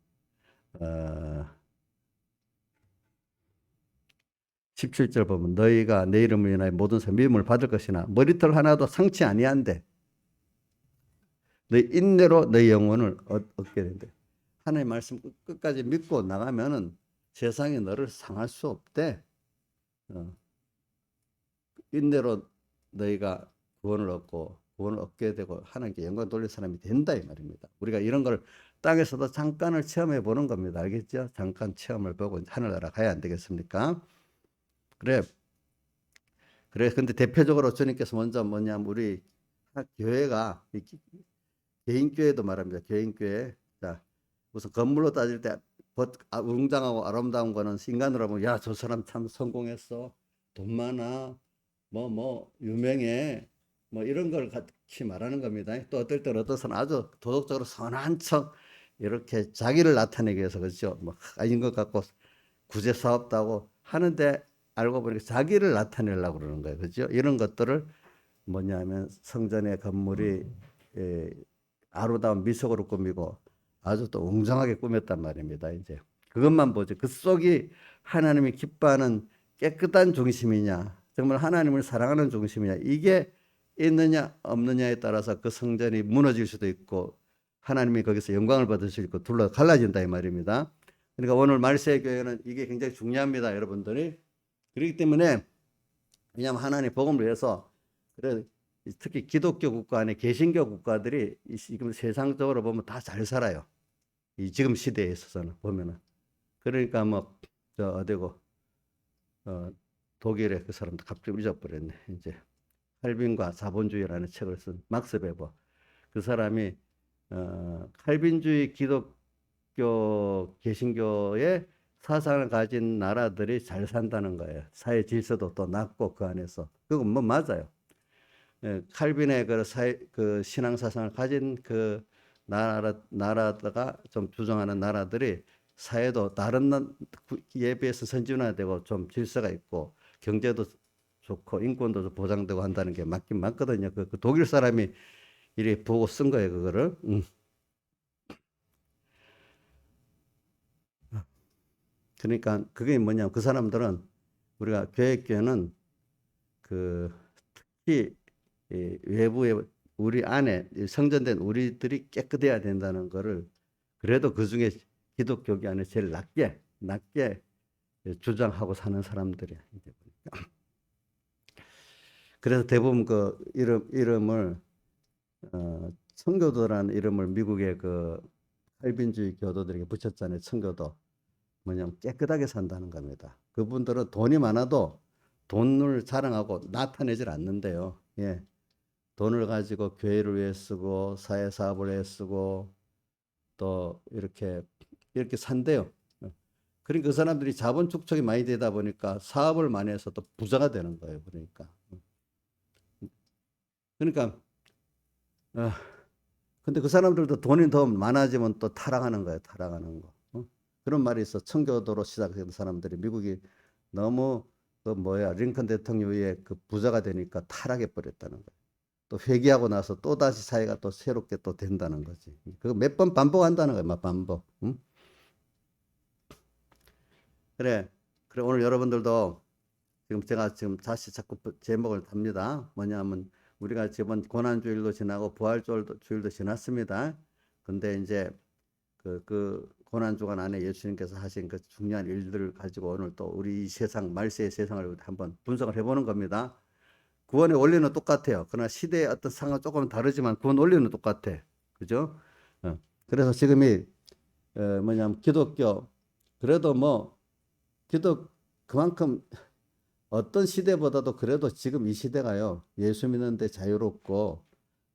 17절 보면 너희가 내 이름을 인하여 모든 사람 미움을 받을 것이나 머리털 하나도 상치 아니한데 너희 인내로 너희 영혼을 얻게 된대. 하나님의 말씀 끝까지 믿고 나가면은 세상에 너를 상할 수 없대. 인내로 너희가 구원을 얻고 구원을 얻게 되고 하나님께 영광 돌릴 사람이 된다 이 말입니다. 우리가 이런 걸 땅에서도 잠깐을 체험해 보는 겁니다. 알겠죠? 잠깐 체험을 보고 하늘나라 가야 안 되겠습니까? 그래. 근데 대표적으로 주님께서 먼저 뭐냐면 우리 교회가 개인교회도 말합니다. 개인교회. 자, 우선 건물로 따질 때 웅장하고 아름다운 거는 인간으로 보면 야, 저 사람 참 성공했어. 돈 많아. 유명해. 뭐 이런 걸 같이 말하는 겁니다. 또 어떨 때는 어떤 사람 아주 도덕적으로 선한 척 이렇게 자기를 나타내기 위해서 그렇죠. 뭐 아닌 것 같고 구제 사업도 하고 하는데 알고 보니까 자기를 나타내려고 그러는 거예요. 그렇죠? 이런 것들을 뭐냐면 성전의 건물이 아름다운 미석으로 꾸미고 아주 또 웅장하게 꾸몄단 말입니다. 이제 그것만 보죠. 그 속이 하나님이 기뻐하는 깨끗한 중심이냐, 정말 하나님을 사랑하는 중심이냐, 이게 있느냐 없느냐에 따라서 그 성전이 무너질 수도 있고 하나님이 거기서 영광을 받을 수 있고 둘러 갈라진다 이 말입니다. 그러니까 오늘 말세의 교회는 이게 굉장히 중요합니다, 여러분들이. 그렇기 때문에 왜냐하면 하나님 복음을 위해서 그래 특히 기독교 국가 안에 개신교 국가들이 지금 세상적으로 보면 다 잘 살아요. 이 지금 시대에 있어서는 보면은 그러니까 뭐 저 어디고 독일의 그 사람도 갑자기 잊어버렸네. 이제 칼빈과 자본주의라는 책을 쓴 막스 베버 그 사람이 칼빈주의 기독교 개신교의 사상을 가진 나라들이 잘 산다는 거예요. 사회 질서도 또 낮고 그 안에서 그건 뭐 맞아요. 칼빈의 그 신앙 사상을 가진 그 나라가 좀 주장하는 나라들이 사회도 다른 에 비해서 선진화되고 좀 질서가 있고 경제도 좋고 인권도 보장되고 한다는 게 맞긴 맞거든요. 그 독일 사람이 이렇게 보고 쓴 거예요, 그거를. 그러니까 그게 뭐냐면 그 사람들은 우리가 교회는 그 특히 외부에 우리 안에 성전된 우리들이 깨끗해야 된다는 거를 그래도 그 중에 기독교 안에 제일 낮게 주장하고 사는 사람들이야. 그래서 대부분 그 이름을 성교도라는 이름을 미국의 그 칼빈주의 교도들에게 붙였잖아요. 청교도. 뭐냐면 깨끗하게 산다는 겁니다. 그분들은 돈이 많아도 돈을 자랑하고 나타내질 않는데요. 예. 돈을 가지고 교회를 위해 쓰고 사회사업을 위해 쓰고 또 이렇게 산대요. 그러니까 그 사람들이 자본 축적이 많이 되다 보니까 사업을 많이 해서 또 부자가 되는 거예요. 그러니까 근데 그 사람들도 돈이 더 많아지면 또 타락하는 거예요. 타락하는 거. 그런 말이 있어. 청교도로 시작된 사람들이 미국이 너무 링컨 대통령 위에 그 부자가 되니까 타락해 버렸다는 거예요. 또 회개하고 나서 또 다시 사회가 또 새롭게 또 된다는 거지. 그거 몇 번 반복한다는 거예요. 막 반복. 응? 그래 오늘 여러분들도 제가 다시 자꾸 제목을 답니다. 뭐냐면 우리가 지금 고난주일도 지나고 부활주일도 지났습니다. 근데 이제 그 고난주간 안에 예수님께서 하신 그 중요한 일들을 가지고 오늘 또 우리 이 세상, 말세의 세상을 한번 분석을 해보는 겁니다. 구원의 원리는 똑같아요. 그러나 시대의 어떤 상황은 조금 다르지만 구원 원리는 똑같아. 그죠? 그래서 지금이 뭐냐면 기독교, 그래도 그만큼 어떤 시대보다도 그래도 지금 이 시대가요, 예수 믿는데 자유롭고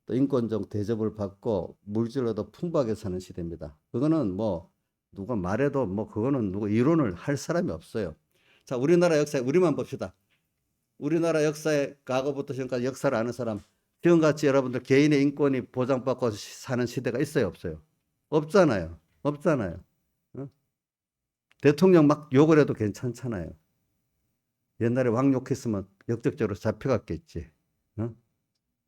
또 인권적 대접을 받고 물질로도 풍부하게 사는 시대입니다. 그거는 누가 말해도 그거는 누가 이론을 할 사람이 없어요. 자, 우리나라 역사에 우리만 봅시다. 우리나라 역사의 과거부터 지금까지 역사를 아는 사람, 지금같이 여러분들 개인의 인권이 보장받고 사는 시대가 있어요, 없어요? 없잖아요. 없잖아요. 대통령 막 욕을 해도 괜찮잖아요. 옛날에 왕 욕했으면 역적적으로 잡혀갔겠지.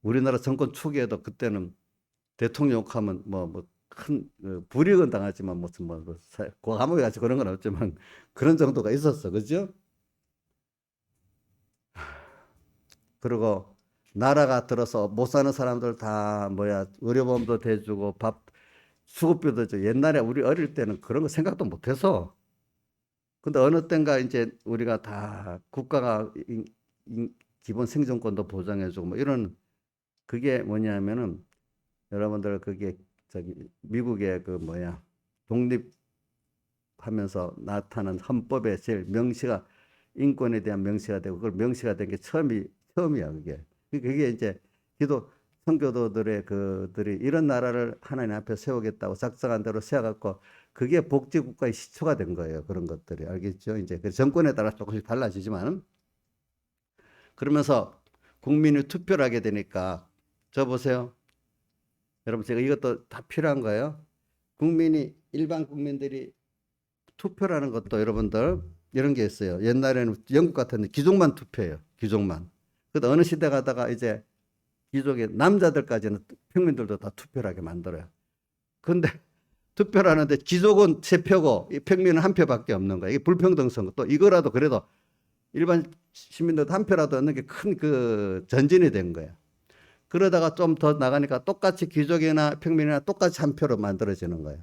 우리나라 정권 초기에도 그때는 대통령 욕하면 큰 불이익은 당하지만 무슨 감옥에 가서 그런 건 없지만 그런 정도가 있었어. 그죠? 그리고 나라가 들어서 못 사는 사람들 다 의료보험도 대주고 수급비도 줘. 옛날에 우리 어릴 때는 그런 거 생각도 못 해서. 근데 어느 때인가 이제 우리가 다 국가가 기본 생존권도 보장해주고 이런, 그게 뭐냐면은 여러분들 그게 미국의 독립하면서 나타난 헌법의 제일 명시가 인권에 대한 명시가 되고, 그걸 명시가 된 게 처음이야. 그게 이제 성교도들의 그들이 이런 나라를 하나님 앞에 세우겠다고 작정한 대로 세워갖고 그게 복지국가의 시초가 된 거예요. 그런 것들이. 알겠죠? 이제 그 정권에 따라 조금씩 달라지지만, 그러면서 국민이 투표를 하게 되니까, 저 보세요. 여러분, 제가 이것도 다 필요한 거예요. 일반 국민들이 투표라는 것도 여러분들 이런 게 있어요. 옛날에는 영국 같은데 귀족만 투표해요. 귀족만. 그런데 어느 시대 가다가 이제 귀족의 남자들까지는 평민들도 다 투표를 하게 만들어요. 근데 투표를 하는데 귀족은 3표고 평민은 1표밖에 없는 거예요. 이게 불평등 선거. 또 이거라도 그래도 일반 시민들도 1표라도 얻는 게 큰 그 전진이 된 거예요. 그러다가 좀 더 나가니까 똑같이 귀족이나 평민이나 똑같이 1표로 만들어지는 거예요.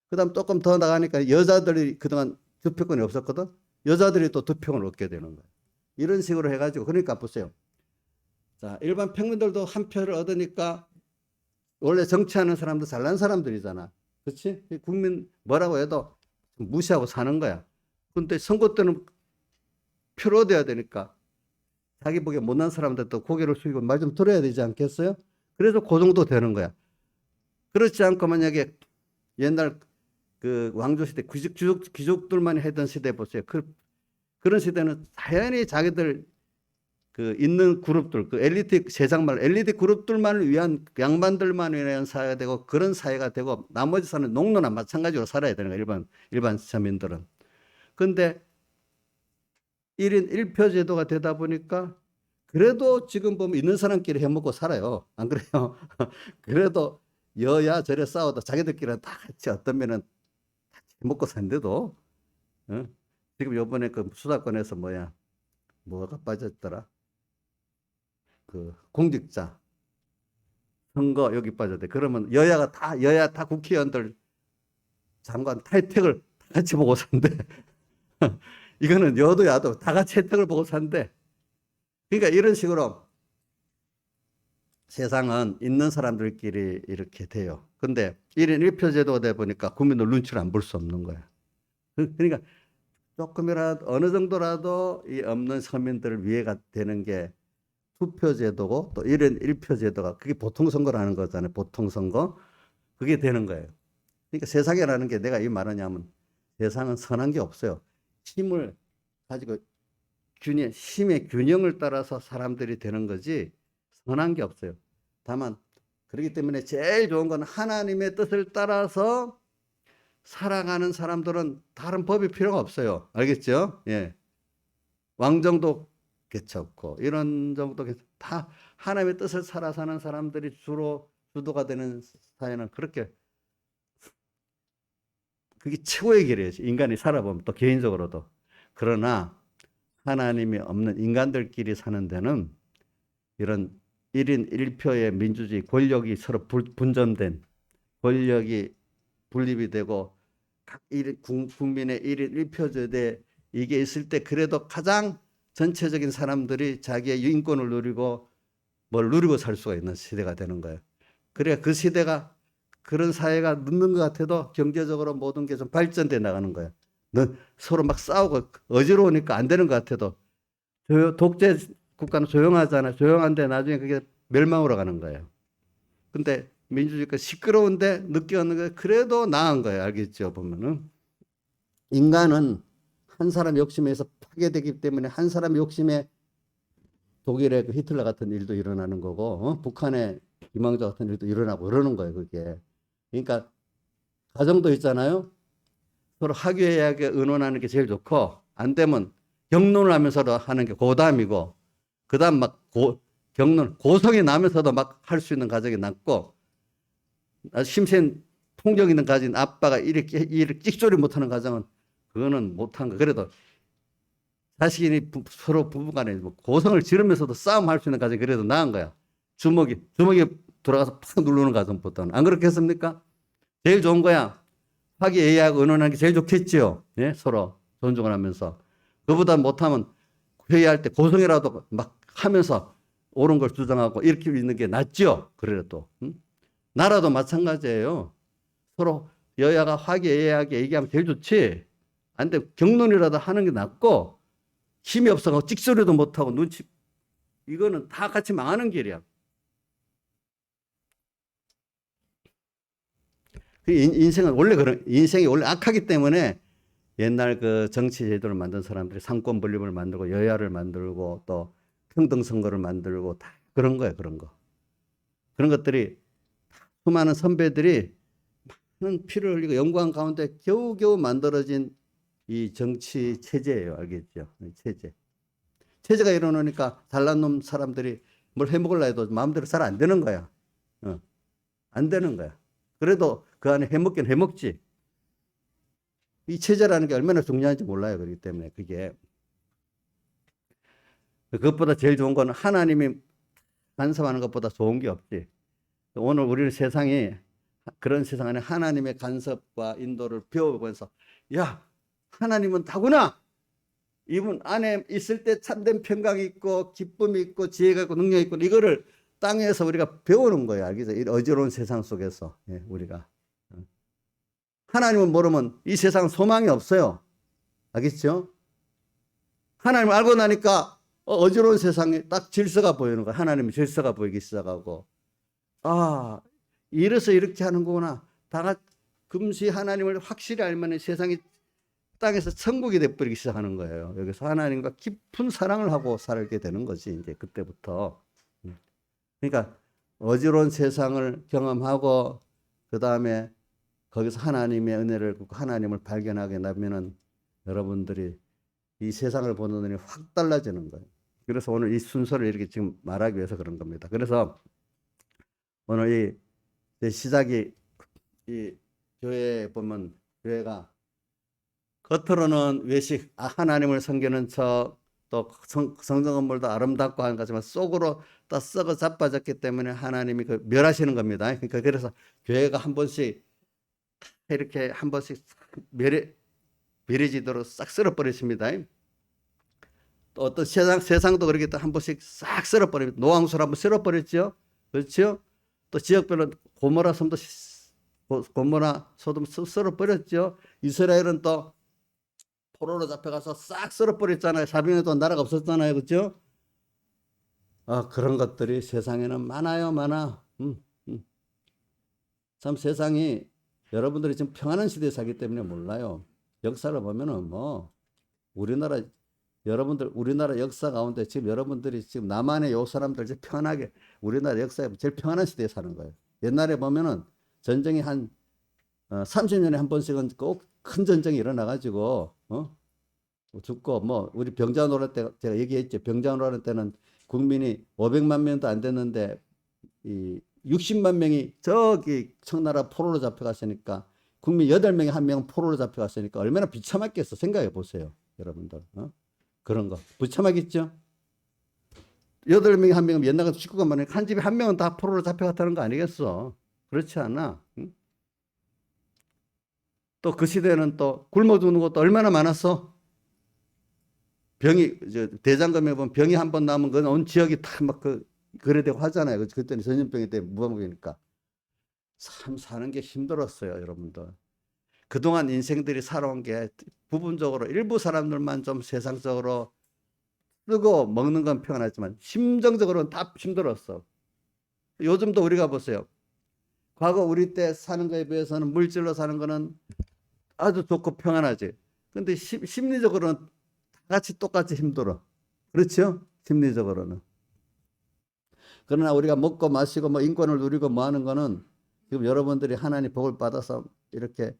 그 다음 조금 더 나가니까 여자들이 그동안 투표권이 없었거든. 여자들이 또 투표권을 얻게 되는 거예요. 이런 식으로 해가지고, 그러니까 보세요. 자, 일반 평민들도 1표를 얻으니까 원래 정치하는 사람도 잘난 사람들이잖아. 그렇지? 국민 뭐라고 해도 무시하고 사는 거야. 근데 선거 때는 표를 얻어야 되니까 자기 보기에 못난 사람들도 고개를 숙이고 말 좀 들어야 되지 않겠어요? 그래서 그 정도 되는 거야. 그렇지 않고 만약에 옛날 그 왕조 시대 귀족들만 했던 시대 보세요. 그런 시대는 자연히 자기들 그 있는 그룹들, 그 엘리트, 세상말 엘리트 그룹들만을 위한, 양반들만 위한 사회가 되고, 그런 사회가 되고, 나머지 사는 농노나 마찬가지로 살아야 되는 거예요. 일반 서민들은. 근데 1인 1표 제도가 되다 보니까 그래도 지금 보면 있는 사람끼리 해먹고 살아요. 안 그래요? 그래도 여야 저래 싸워도 자기들끼리는 다 같이 어떤 면은 해먹고 산데도, 지금 요번에 그 수사권에서 뭐가 빠졌더라? 그 공직자 선거 여기 빠졌대. 그러면 여야 다 국회의원들 장관 혜택을 다 같이 보고 산대. 이거는 여도 야도 다 같이 혜택을 보고 산대. 그러니까 이런 식으로 세상은 있는 사람들끼리 이렇게 돼요. 근데 1인 1표 제도가 돼 보니까 국민들 눈치를 안 볼 수 없는 거야. 그러니까 조금이라도 어느 정도라도 이 없는 서민들을 위해가 되는 게 투표 제도고 또 1인 1표 제도가 그게 보통 선거라는 거잖아요. 보통 선거. 그게 되는 거예요. 그러니까 세상이라는 게 내가 이 말하냐면 세상은 선한 게 없어요. 힘을 가지고 힘의 균형을 따라서 사람들이 되는 거지 선한 게 없어요. 다만 그렇기 때문에 제일 좋은 건 하나님의 뜻을 따라서 살아가는 사람들은 다른 법이 필요가 없어요. 알겠죠? 예. 왕정도 개척고 이런 정도 다 하나님의 뜻을 살아 사는 사람들이 주로 주도가 되는 사회는 그렇게 그게 최고의 길이에요. 인간이 살아보면 또 개인적으로도. 그러나 하나님이 없는 인간들끼리 사는 데는 이런 1인 1표의 민주주의 권력이 서로 분점된 권력이 분립이 되고 각 국민의 1인 1표제대 이게 있을 때 그래도 가장 전체적인 사람들이 자기의 인권을 누리고 뭘 누리고 살 수가 있는 시대가 되는 거예요. 그래야 그 시대가 그런 사회가 늦는 것 같아도 경제적으로 모든 게 좀 발전돼 나가는 거예요. 서로 막 싸우고 어지러우니까 안 되는 것 같아도 독재 국가는 조용하잖아요. 조용한데 나중에 그게 멸망으로 가는 거예요. 근데 민주주의가 시끄러운데 늦게 오는 게 그래도 나은 거예요. 알겠죠? 보면은 인간은 한 사람 욕심에서 파괴되기 때문에 한 사람 욕심에 독일의 그 히틀러 같은 일도 일어나는 거고 북한의 김왕조 같은 일도 일어나고 그러는 거예요. 그게. 그러니까 가정도 있잖아요. 서로 화기애애하게 의논하는 게 제일 좋고 안 되면 경론을 하면서도 하는 게 고담이고 그다음 막 경론 고성이 나면서도 막 할 수 있는 가정이 낫고 심센 폭력 있는 가진 아빠가 이렇게 찍소리 못하는 가정은 그거는 못한 거. 그래도 자식이 서로 부부간에 뭐 고성을 지르면서도 싸움할 수 있는 가정이 그래도 나은 거야. 주먹이 돌아가서 팍 누르는 가정보다는. 안 그렇겠습니까? 제일 좋은 거야. 화기애애하고 의논하는 게 제일 좋겠지요. 예? 서로 존중을 하면서. 그보다 못하면 회의할 때 고성이라도 막 하면서 옳은 걸 주장하고 이렇게 있는 게 낫죠. 그래도. 응? 나라도 마찬가지예요. 서로 여야가 화기애애하게 얘기하면 제일 좋지. 안 돼. 경론이라도 하는 게 낫고 힘이 없어서 찍소리도 못하고 이거는 다 같이 망하는 길이야. 인생이 원래 악하기 때문에 옛날 그 정치 제도를 만든 사람들이 상권 분립을 만들고 여야를 만들고 또 평등 선거를 만들고 다 그런 거예요. 그런 거. 그런 것들이 수많은 선배들이 많은 피를 흘리고 영광 가운데 겨우겨우 만들어진 이 정치 체제예요. 알겠죠? 체제. 체제가 일어나니까 잘난 놈 사람들이 뭘 해먹으려 해도 마음대로 잘 안 되는 거야. 안 되는 거야. 그래도 그 안에 해먹긴 해먹지. 이 체제라는 게 얼마나 중요한지 몰라요. 그렇기 때문에 그게. 그것보다 제일 좋은 건 하나님이 간섭하는 것보다 좋은 게 없지. 오늘 우리는 그런 세상 안에 하나님의 간섭과 인도를 배워보면서 야, 하나님은 다구나. 이분 안에 있을 때 참된 평강이 있고 기쁨이 있고 지혜가 있고 능력이 있고 이거를 땅에서 우리가 배우는 거예요. 알겠죠? 이 어지러운 세상 속에서 우리가. 하나님을 모르면 이 세상 소망이 없어요. 알겠죠? 하나님을 알고 나니까 어지러운 세상에 딱 질서가 보이는 거예요. 하나님의 질서가 보이기 시작하고 아, 이래서 이렇게 하는 거구나. 다 같이 금시 하나님을 확실히 알면 세상이 땅에서 천국이 돼버리기 시작하는 거예요. 여기서 하나님과 깊은 사랑을 하고 살게 되는 거지. 이제 그때부터. 그러니까 어지러운 세상을 경험하고 그 다음에 거기서 하나님의 은혜를 하나님을 발견하게 되면은 여러분들이 이 세상을 보는 눈이 확 달라지는 거예요. 그래서 오늘 이 순서를 이렇게 지금 말하기 위해서 그런 겁니다. 그래서 오늘 이 시작이 이 교회에 보면 교회가 겉으로는 외식, 하나님을 섬기는 척, 또 성전 건물도 아름답고 하는 거지만 속으로 다 썩어 자빠졌기 때문에 하나님이 멸하시는 겁니다. 그러니까 그래서 교회가 한 번씩 이렇게 한 번씩 멸해지도록 싹 쓸어버리십니다. 또 어떤 세상도 그렇게 또 한 번씩 싹 쓸어버립니다. 노왕수를 한번 쓸어버렸죠. 그렇죠? 또 지역별로 고모라 섬도 고모라 소돔 썰어버렸죠. 이스라엘은 또 포로로 잡혀가서 싹 썰어버렸잖아요. 사병에도 나라가 없었잖아요. 그렇죠? 그런 것들이 세상에는 많아요, 많아. 참 세상이 여러분들이 지금 평안한 시대에 살기 때문에 몰라요. 역사를 보면은 뭐 우리나라 여러분들 우리나라 역사 가운데 지금 여러분들이 지금 남한의 요 사람들 제일 편하게 우리나라 역사에 제일 평안한 시대에 사는 거예요. 옛날에 보면은 전쟁이 한 30년에 한 번씩은 꼭 큰 전쟁이 일어나 가지고 죽고 뭐 우리 병자호란 때 제가 얘기했죠. 병자호란 때는 국민이 500만 명도 안 됐는데 이 60만 명이 저기 청나라 포로로 잡혀갔으니까 국민 8명에 1명 포로로 잡혀갔으니까 얼마나 비참했겠어. 생각해 보세요. 여러분들. 그런 거. 비참하겠죠? 8명에 1명은 옛날 같은 식구가 많으니까 한 집에 1명은 다 포로로 잡혀갔다는 거 아니겠어? 그렇지 않아? 응? 또 그 시대는 또 굶어 죽는 것도 얼마나 많았어? 병이, 대장금에 보면 병이 한 번 나면 그건 온 지역이 다 막 그래 되고 하잖아요. 그때는 전염병이 때 무방비니까. 참 사는 게 힘들었어요, 여러분들. 그동안 인생들이 살아온 게 부분적으로 일부 사람들만 좀 세상적으로 쓰고 먹는 건 평안하지만 심정적으로는 다 힘들었어. 요즘도 우리가 보세요. 과거 우리 때 사는 거에 비해서는 물질로 사는 거는 아주 좋고 평안하지. 근데 심리적으로는 다 같이 똑같이 힘들어. 그렇죠? 심리적으로는. 그러나 우리가 먹고 마시고 뭐 인권을 누리고 뭐 하는 거는 지금 여러분들이 하나님 복을 받아서 이렇게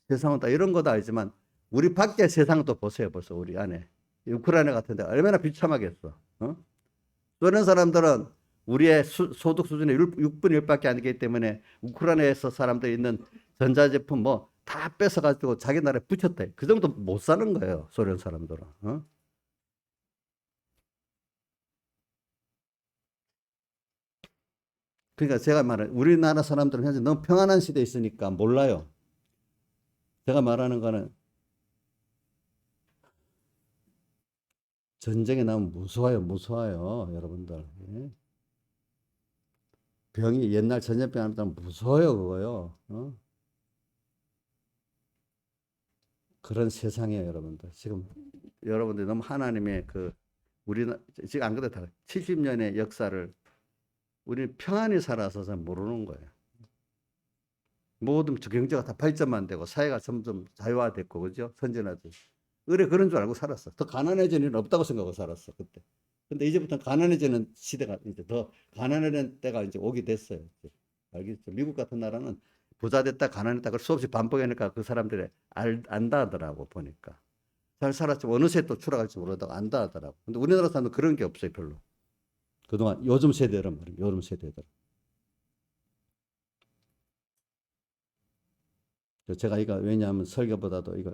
세상은 다 이런 것도 알지만 우리 밖에 세상은 또 보세요. 벌써 우리 안에. 우크라이나 같은 데 얼마나 비참하겠어. 그런 사람들은 우리의 소득 수준의 6분의 1밖에 안 되기 때문에 우크라이나에서 사람들이 있는 전자제품 뭐 다 뺏어가지고 자기 나라에 붙였다. 그 정도 못 사는 거예요. 소련 사람들은. 그러니까 제가 말하는 우리나라 사람들은 현재 너무 평안한 시대에 있으니까 몰라요. 제가 말하는 거는 전쟁에 나면 무서워요, 무서워요, 여러분들. 예? 병이 옛날 전염병 하면 무서워요, 그거요. 그런 세상이에요, 여러분들. 지금 여러분들 너무 하나님의 우리나 지금 안 그래도 다 70년의 역사를 우리는 평안히 살아서 잘 모르는 거예요. 모든 경제가 다 발전만 되고 사회가 점점 자유화됐고 그죠? 선진화됐고. 그래 그런 줄 알고 살았어. 더 가난해지는 일은 없다고 생각하고 살았어 그때. 근데 이제부터 가난해지는 시대가 이제 더 가난해지는 때가 이제 오게 됐어요. 이제. 알겠죠? 미국 같은 나라는 부자 됐다 가난했다 그걸 수없이 반복하니까 그 사람들이 안다 하더라고 보니까. 잘 살았지만 어느새 또 추락할지 모르다가 안다 하더라고. 근데 우리나라 사람은 그런 게 없어요 별로. 그동안 요즘 세대란 말이에요. 요즘 세대들. 제가 이거 왜냐하면 설교보다도 이거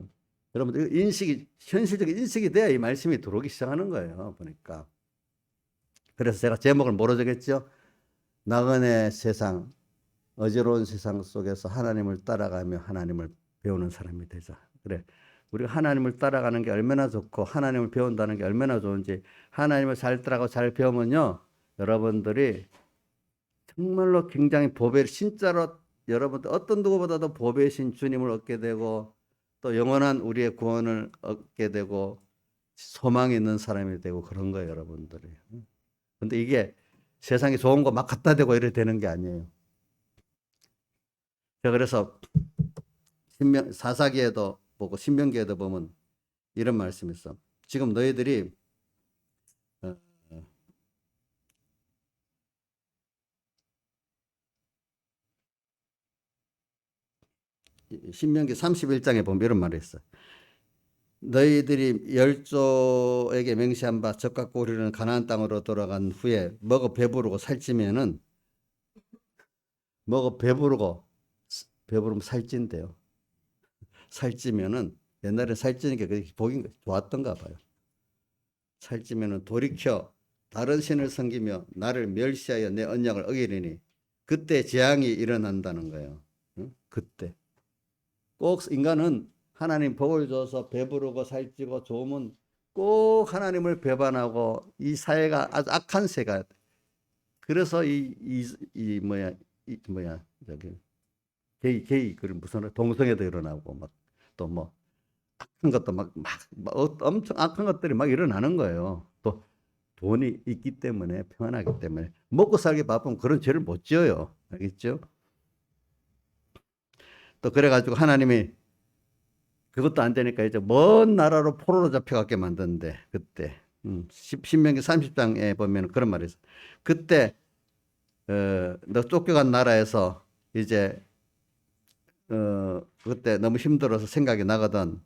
여러분들 인식이 현실적인 인식이 돼야 이 말씀이 들어오기 시작하는 거예요. 보니까. 그래서 제가 제목을 뭐로 정했죠? 나그네 세상, 어지러운 세상 속에서 하나님을 따라가며 하나님을 배우는 사람이 되자. 그래. 우리가 하나님을 따라가는 게 얼마나 좋고 하나님을 배운다는 게 얼마나 좋은지 하나님을 잘 따라가고 잘 배우면요. 여러분들이 정말로 굉장히 법의 진짜로 여러분들 어떤 누구보다도 법의 신 주님을 얻게 되고 또 영원한 우리의 구원을 얻게 되고 소망이 있는 사람이 되고 그런 거예요, 여러분들이. 근데 이게 세상에 좋은 거 막 갖다 대고 이래 되는 게 아니에요. 제가 그래서 사사기에도 보고 신명기에도 보면 이런 말씀이 있어. 지금 너희들이 신명기 31장에 보면 이런 말이 있어. 너희들이 열조에게 맹세한 바 적과 꼬리는 가나안 땅으로 돌아간 후에 먹어 배부르고 살찌면은 먹어 배부르면 살찐대요. 살찌면은 옛날에 살찌는 게 그렇게 보기 좋았던가 봐요. 살찌면은 돌이켜 다른 신을 섬기며 나를 멸시하여 내 언약을 어기리니 그때 재앙이 일어난다는 거예요. 응? 그때 꼭 인간은 하나님 복을 줘서 배부르고 살찌고 좋으면 꼭 하나님을 배반하고 이 사회가 아주 악한 세가 그래서 저기 게이 그 무슨 동성애도 일어나고 막 또 뭐 악한 것도 엄청 악한 것들이 막 일어나는 거예요. 또 돈이 있기 때문에 평안하기 때문에 먹고 살기 바쁘면 그런 죄를 못 지어요. 알겠죠? 또 그래가지고 하나님이 그것도 안 되니까 이제 먼 나라로 포로로 잡혀가게 만드는데 그때 신명기 30장에 보면 그런 말이 있어. 그때 너 쫓겨간 나라에서 이제 그때 너무 힘들어서 생각이 나거든.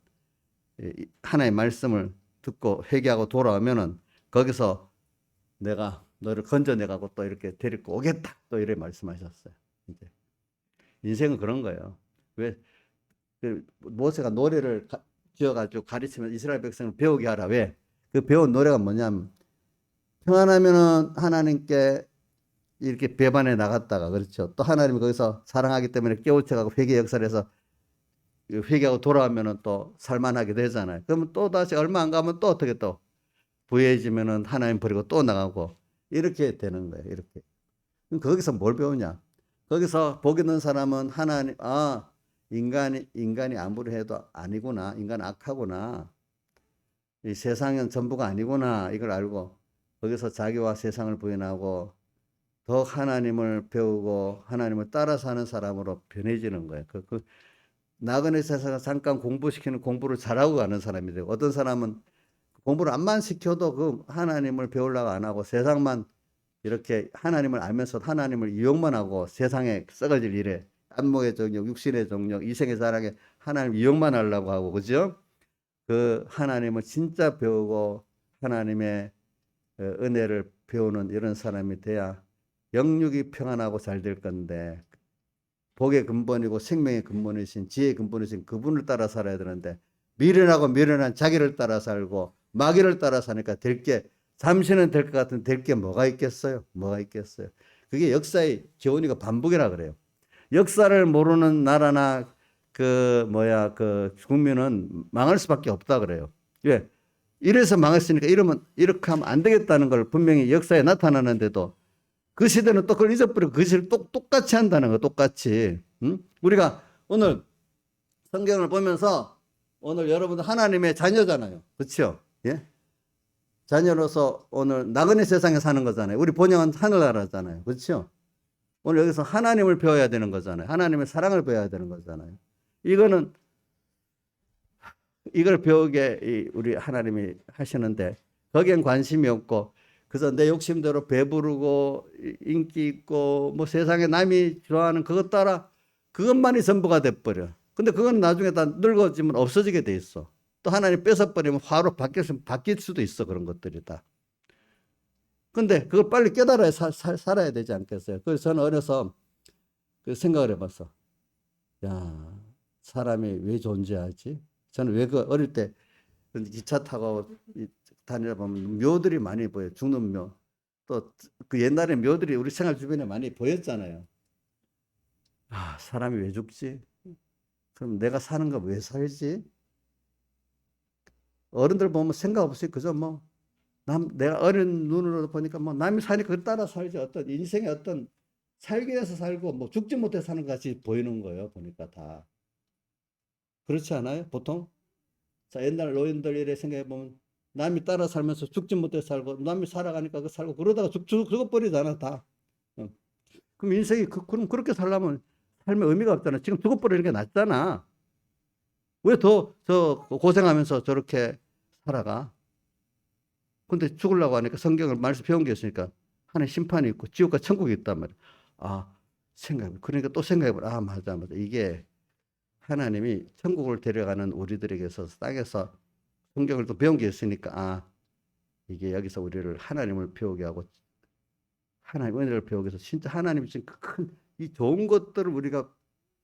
하나의 말씀을 듣고 회개하고 돌아오면은 거기서 내가 너를 건져내가고 또 이렇게 데리고 오겠다. 또 이래 말씀하셨어요. 이제 인생은 그런 거예요. 왜 모세가 노래를 지어가지고 가르치면 이스라엘 백성을 배우게 하라. 왜? 그 배운 노래가 뭐냐면 평안하면은 하나님께 이렇게 배반해 나갔다가 그렇죠. 또 하나님이 거기서 사랑하기 때문에 깨우쳐가고 회개 역사를 해서 회개하고 돌아오면은 또 살만하게 되잖아요. 그러면 또 다시 얼마 안 가면 또 어떻게 또 부해지면은 하나님 버리고 또 나가고 이렇게 되는 거예요. 이렇게. 그럼 거기서 뭘 배우냐? 거기서 복 있는 사람은 하나님 인간이 아무리 해도 아니구나. 인간 악하구나. 이 세상은 전부가 아니구나. 이걸 알고 거기서 자기와 세상을 부인하고 더 하나님을 배우고 하나님을 따라 사는 사람으로 변해지는 거예요. 나그네 세상을 잠깐 공부시키는 공부를 잘하고 가는 사람이 되고 어떤 사람은 공부를 안만 시켜도 그 하나님을 배우려고 안 하고 세상만 이렇게 하나님을 알면서 하나님을 이용만 하고 세상에 썩어질 일에 안목의 정욕, 육신의 정욕, 이생의 자랑에 하나님 이용만 하려고 하고 그죠? 그 하나님을 진짜 배우고 하나님의 은혜를 배우는 이런 사람이 돼야 영육이 평안하고 잘 될 건데 복의 근본이고 생명의 근본이신 지혜의 근본이신 그분을 따라 살아야 되는데 미련하고 미련한 자기를 따라 살고 마귀를 따라 사니까 잠시는 될 것 같은 될 게 뭐가 있겠어요? 뭐가 있겠어요? 그게 역사의 교훈이고 반복이라 그래요. 역사를 모르는 나라나 그 국민은 망할 수밖에 없다 그래요. 왜? 이래서 망했으니까 이렇게 하면 안 되겠다는 걸 분명히 역사에 나타나는데도 그 시대는 또 그걸 잊어버리고 그 시를 똑같이 한다는 거 똑같이. 우리가 오늘 성경을 보면서 오늘 여러분들 하나님의 자녀잖아요. 그렇죠? 예? 자녀로서 오늘 나그네 세상에 사는 거잖아요. 우리 본향은 하늘나라잖아요. 그렇죠? 오늘 여기서 하나님을 배워야 되는 거잖아요. 하나님의 사랑을 배워야 되는 거잖아요. 이걸 배우게 우리 하나님이 하시는데 거기엔 관심이 없고 그래서 내 욕심대로 배부르고 인기 있고 뭐 세상에 남이 좋아하는 그것 따라 그것만이 전부가 돼버려. 근데 그건 나중에 다 늙어지면 없어지게 돼 있어. 또 하나님 뺏어버리면 화로 바뀔 수도 있어. 그런 것들이 다. 근데 그걸 빨리 깨달아야 살아야 되지 않겠어요? 그래서 저는 어려서 그 생각을 해봤어. 야, 사람이 왜 존재하지? 저는 왜 어릴 때 기차 타고 다니다 보면 묘들이 많이 보여요. 죽는 묘. 또 그 옛날에 묘들이 우리 생활 주변에 많이 보였잖아요. 사람이 왜 죽지? 그럼 내가 사는 거 왜 살지? 어른들 보면 생각 없이 그저 내가 어린 눈으로 보니까 남이 사니까 그 따라 살지. 어떤 인생의 어떤 살기 위해서 살고 죽지 못해 사는 것 같이 보이는 거예요. 보니까 다. 그렇지 않아요? 보통? 자, 옛날 노인들 이래 생각해 보면 남이 따라 살면서 죽지 못해 살고 남이 살아가니까 살고 그러다가 죽어버리잖아 다. 그럼 인생이 그럼 그렇게 살려면 삶의 의미가 없잖아. 지금 죽어버리는 게 낫잖아. 왜 저 고생하면서 저렇게 살아가? 근데 죽으려고 하니까 성경을 말씀 배운 게 있으니까 하나님 심판이 있고 지옥과 천국이 있단 말이야. 그러니까 또 생각해보라. 맞아. 이게 하나님이 천국을 데려가는 우리들에게 있어서 땅에서 성경을 또 배운 게 있으니까 이게 여기서 우리를 하나님을 배우게 하고 하나님 은혜를 배우게 해서 진짜 하나님이 지금 이 좋은 것들을 우리가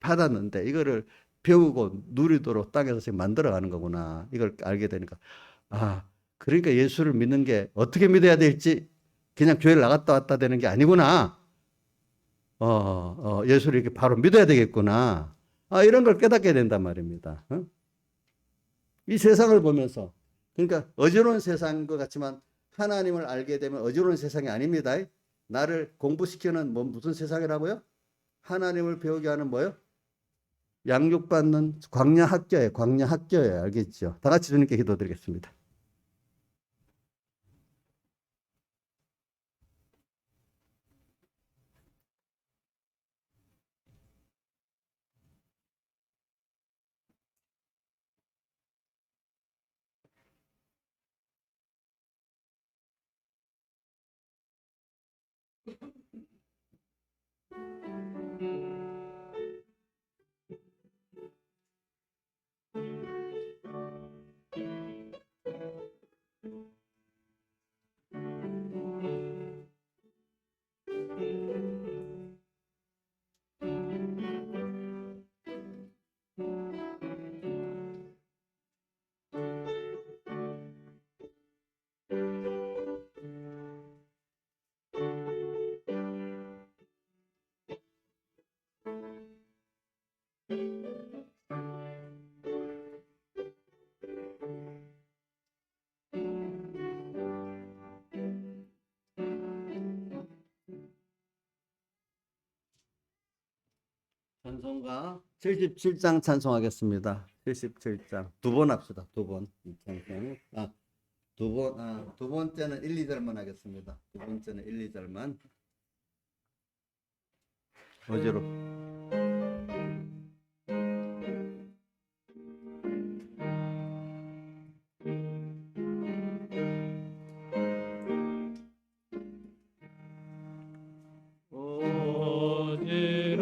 받았는데 이거를 배우고 누리도록 땅에서 지금 만들어가는 거구나. 이걸 알게 되니까 그러니까 예수를 믿는 게 어떻게 믿어야 될지 그냥 교회를 나갔다 왔다 되는 게 아니구나. 예수를 이렇게 바로 믿어야 되겠구나. 이런 걸 깨닫게 된단 말입니다. 이 세상을 보면서 그러니까 어지러운 세상인 것 같지만 하나님을 알게 되면 어지러운 세상이 아닙니다. 나를 공부시키는 무슨 세상이라고요? 하나님을 배우게 하는 뭐요? 양육받는 광야 학교예요. 광야 학교예요. 알겠죠? 다 같이 주님께 기도드리겠습니다. 찬송가 77장 찬송하겠습니다. 77장 두 번 합시다. 두 번. 찬송. 두 번째는 1, 2절만 하겠습니다. 두 번째는 1, 2절만. 어제로.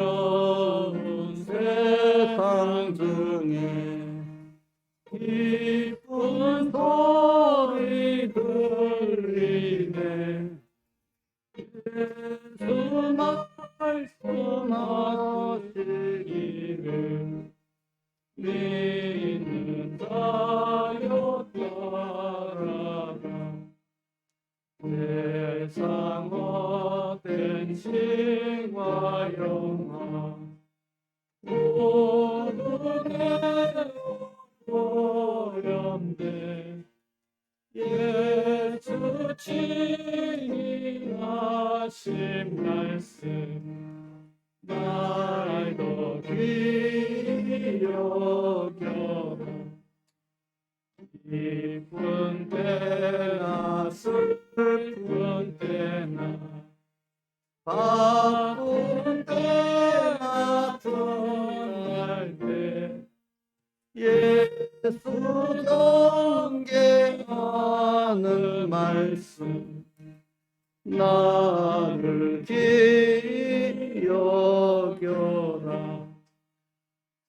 어지러운 세상 중에 기쁜 소리 들리네. 예수 말씀하시기를 믿는 자여 따라라. 세상 헛된 칭과 영화 모두내 오염돼 예수 친히 하신 말씀 날도 귀히 여겨라. 기쁜 때나 슬픈 때나 바쁜 때나 떠날 때 예수 경계하는 말씀 나를 귀히 여겨라.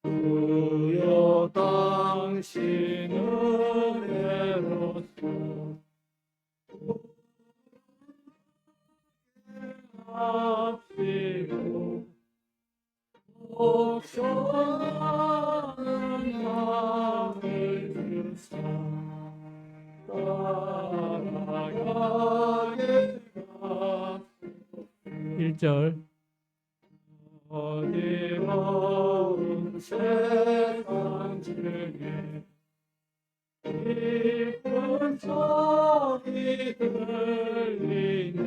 주여 당신 은혜로서 합시고 옥션하는 나를 주사 따라가게 하소서. 1절 어디로운 세상 중에 기쁜 소리 들리네.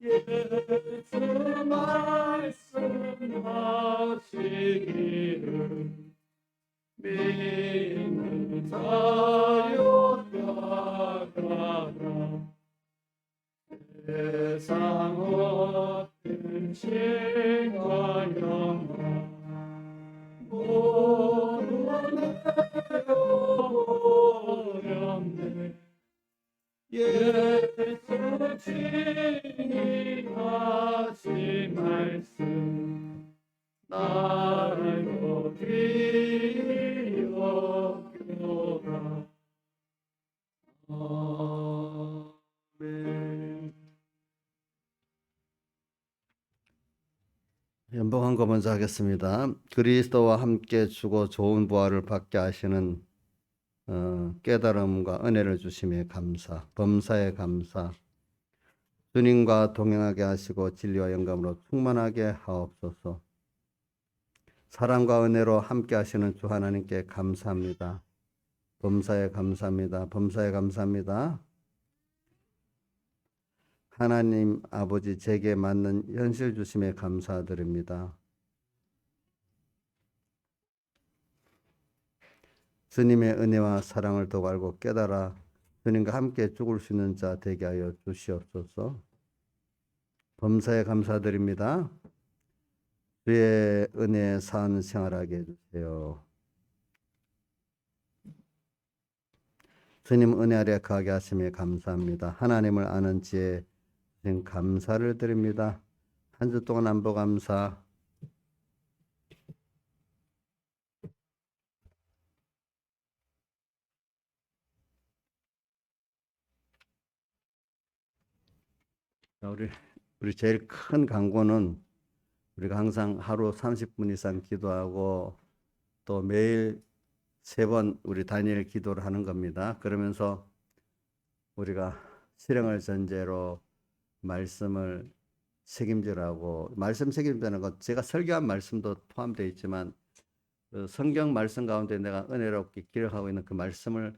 예수 말씀하시기를 믿는 자여 따라라. 세상 헛된 칭과 영화 모두 내어버렸네. 예수 친히 하신 말씀 나를 귀히 여겨라. 아멘. 연봉한 거 먼저 하겠습니다. 그리스도와 함께 주고 좋은 부활을 받게 하시는 깨달음과 은혜를 주심에 감사, 범사에 감사, 주님과 동행하게 하시고 진리와 영감으로 충만하게 하옵소서. 사랑과 은혜로 함께 하시는 주 하나님께 감사합니다. 범사에 감사합니다. 범사에 감사합니다. 하나님 아버지 제게 맞는 현실 주심에 감사드립니다. 주님의 은혜와 사랑을 더 알고 깨달아 주님과 함께 죽을 수 있는 자 되게 하여 주시옵소서. 범사에 감사드립니다. 주의 은혜 산 생활하게 해주세요. 주님 은혜 아래 가게 하심에 감사합니다. 하나님을 아는 지혜 감사를 드립니다. 한 주 동안 안보 감사. 우리 제일 큰 강구는 우리가 항상 하루 30분 이상 기도하고 또 매일 3번 우리 다니엘 기도를 하는 겁니다. 그러면서 우리가 실행을 전제로 말씀을 책임지라고, 말씀 책임지는 건 제가 설교한 말씀도 포함되어 있지만 그 성경 말씀 가운데 내가 은혜롭게 기록하고 있는 그 말씀을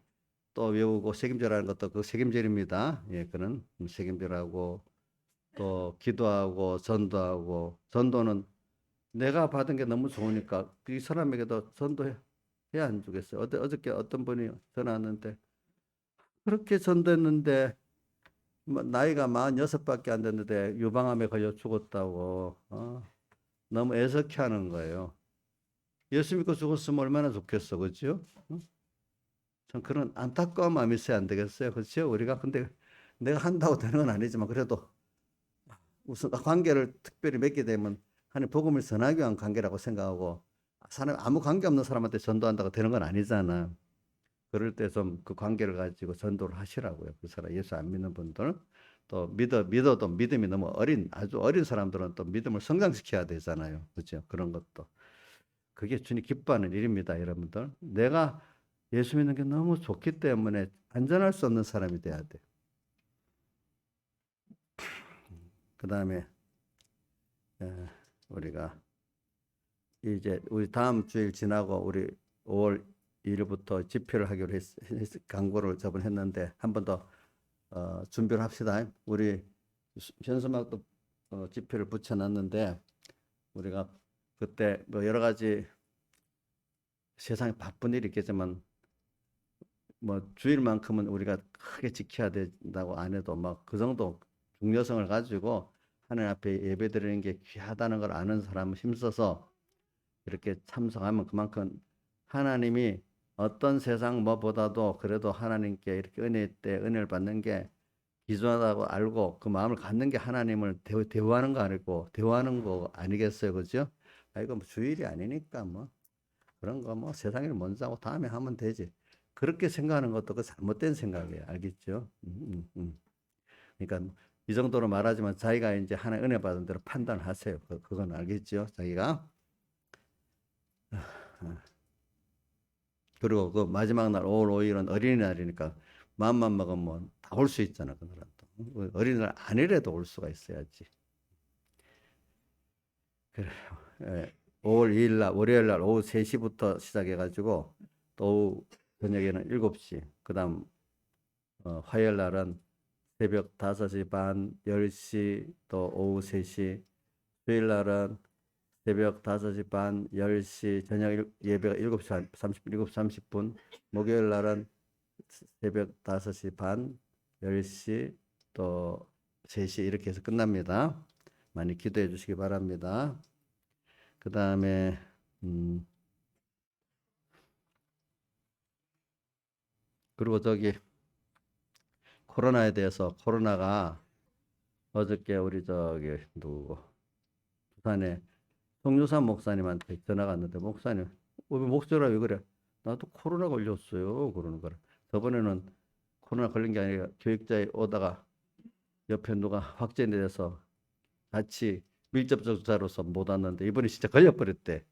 또 외우고 책임지라는 것도 그 책임질입니다. 예, 그는 책임지라고. 또 기도하고 전도하고, 전도는 내가 받은 게 너무 좋으니까 이 사람에게도 전도해야 안 주겠어요. 어저께 어떤 분이 전화 왔는데 그렇게 전도했는데 나이가 46밖에 안 됐는데 유방암에 걸려 죽었다고. 너무 애석해하는 거예요. 예수 믿고 죽었으면 얼마나 좋겠어, 그렇죠? 전 그런 안타까운 마음이 있어야 안 되겠어요, 그렇죠? 우리가 근데 내가 한다고 되는 건 아니지만 그래도 우선 관계를 특별히 맺게 되면 하나님 복음을 전하기 위한 관계라고 생각하고, 사람 아무 관계 없는 사람한테 전도한다고 되는 건 아니잖아. 그럴 때 좀 그 관계를 가지고 전도를 하시라고요. 그 사람 예수 안 믿는 분들, 또 믿어도 믿음이 너무 아주 어린 사람들은 또 믿음을 성장시켜야 되잖아요. 그렇죠? 그런 것도 그게 주님 기뻐하는 일입니다, 여러분들. 내가 예수 믿는 게 너무 좋기 때문에 안전할 수 없는 사람이 돼야 돼. 그 다음에 우리가 이제 우리 다음 주일 지나고 우리 5월 2일부터 집회를 하기로 광고를 저번 했는데 한 번 더 준비를 합시다. 우리 현수막도 집회를 붙여놨는데 우리가 그때 뭐 여러 가지 세상에 바쁜 일이 있겠지만 뭐 주일만큼은 우리가 크게 지켜야 된다고 안 해도 막 그 정도 중요성을 가지고 하나님 앞에 예배드리는 게 귀하다는 걸 아는 사람은 힘써서 이렇게 참석하면 그만큼 하나님이 어떤 세상 뭐보다도 그래도 하나님께 이렇게 은혜 때 은혜를 받는 게 기준하다고 알고 그 마음을 갖는 게 하나님을 대우하는 거 아니고 대우하는 거 아니겠어요, 그죠? 이거 뭐 주일이 아니니까 뭐 그런 거 뭐 세상 일 먼저 하고 다음에 하면 되지. 그렇게 생각하는 것도 그 잘못된 생각이에요, 알겠죠? 그러니까 이 정도로 말하지만 자기가 이제 하나님 은혜 받은 대로 판단하세요. 그건 알겠죠, 자기가. 그리고 그 마지막 날 5월 5일은 어린이날이니까 마음만 먹으면 다 올 수 있잖아, 그날도. 어린이날 아니래도 올 수가 있어야지. 그래요. 5월 2일 날 월요일 날 오후 3시부터 시작해 가지고 또 오후 저녁에는 7시. 그다음 화요일 날은 새벽 5시 반, 10시 또 오후 3시. 수요일 날은 새벽 5시 반, 10시, 저녁 예배가 7시 30분, 7시 30분. 목요일 날은 새벽 5시 반, 10시, 또 3시 이렇게 해서 끝납니다. 많이 기도해 주시기 바랍니다. 그 다음에 그리고 저기 코로나에 대해서 코로나가 어저께 우리 저기 누구 부산에 송유산 목사님한테 전화가 왔는데 목사님 왜 목소리가 왜 그래? 나도 코로나 걸렸어요. 그러는 거라. 저번에는 코로나 걸린 게 아니라 교육자에 오다가 옆에 누가 확진이 돼서 같이 밀접촉자로서 못 왔는데 이번에 진짜 걸려버렸대.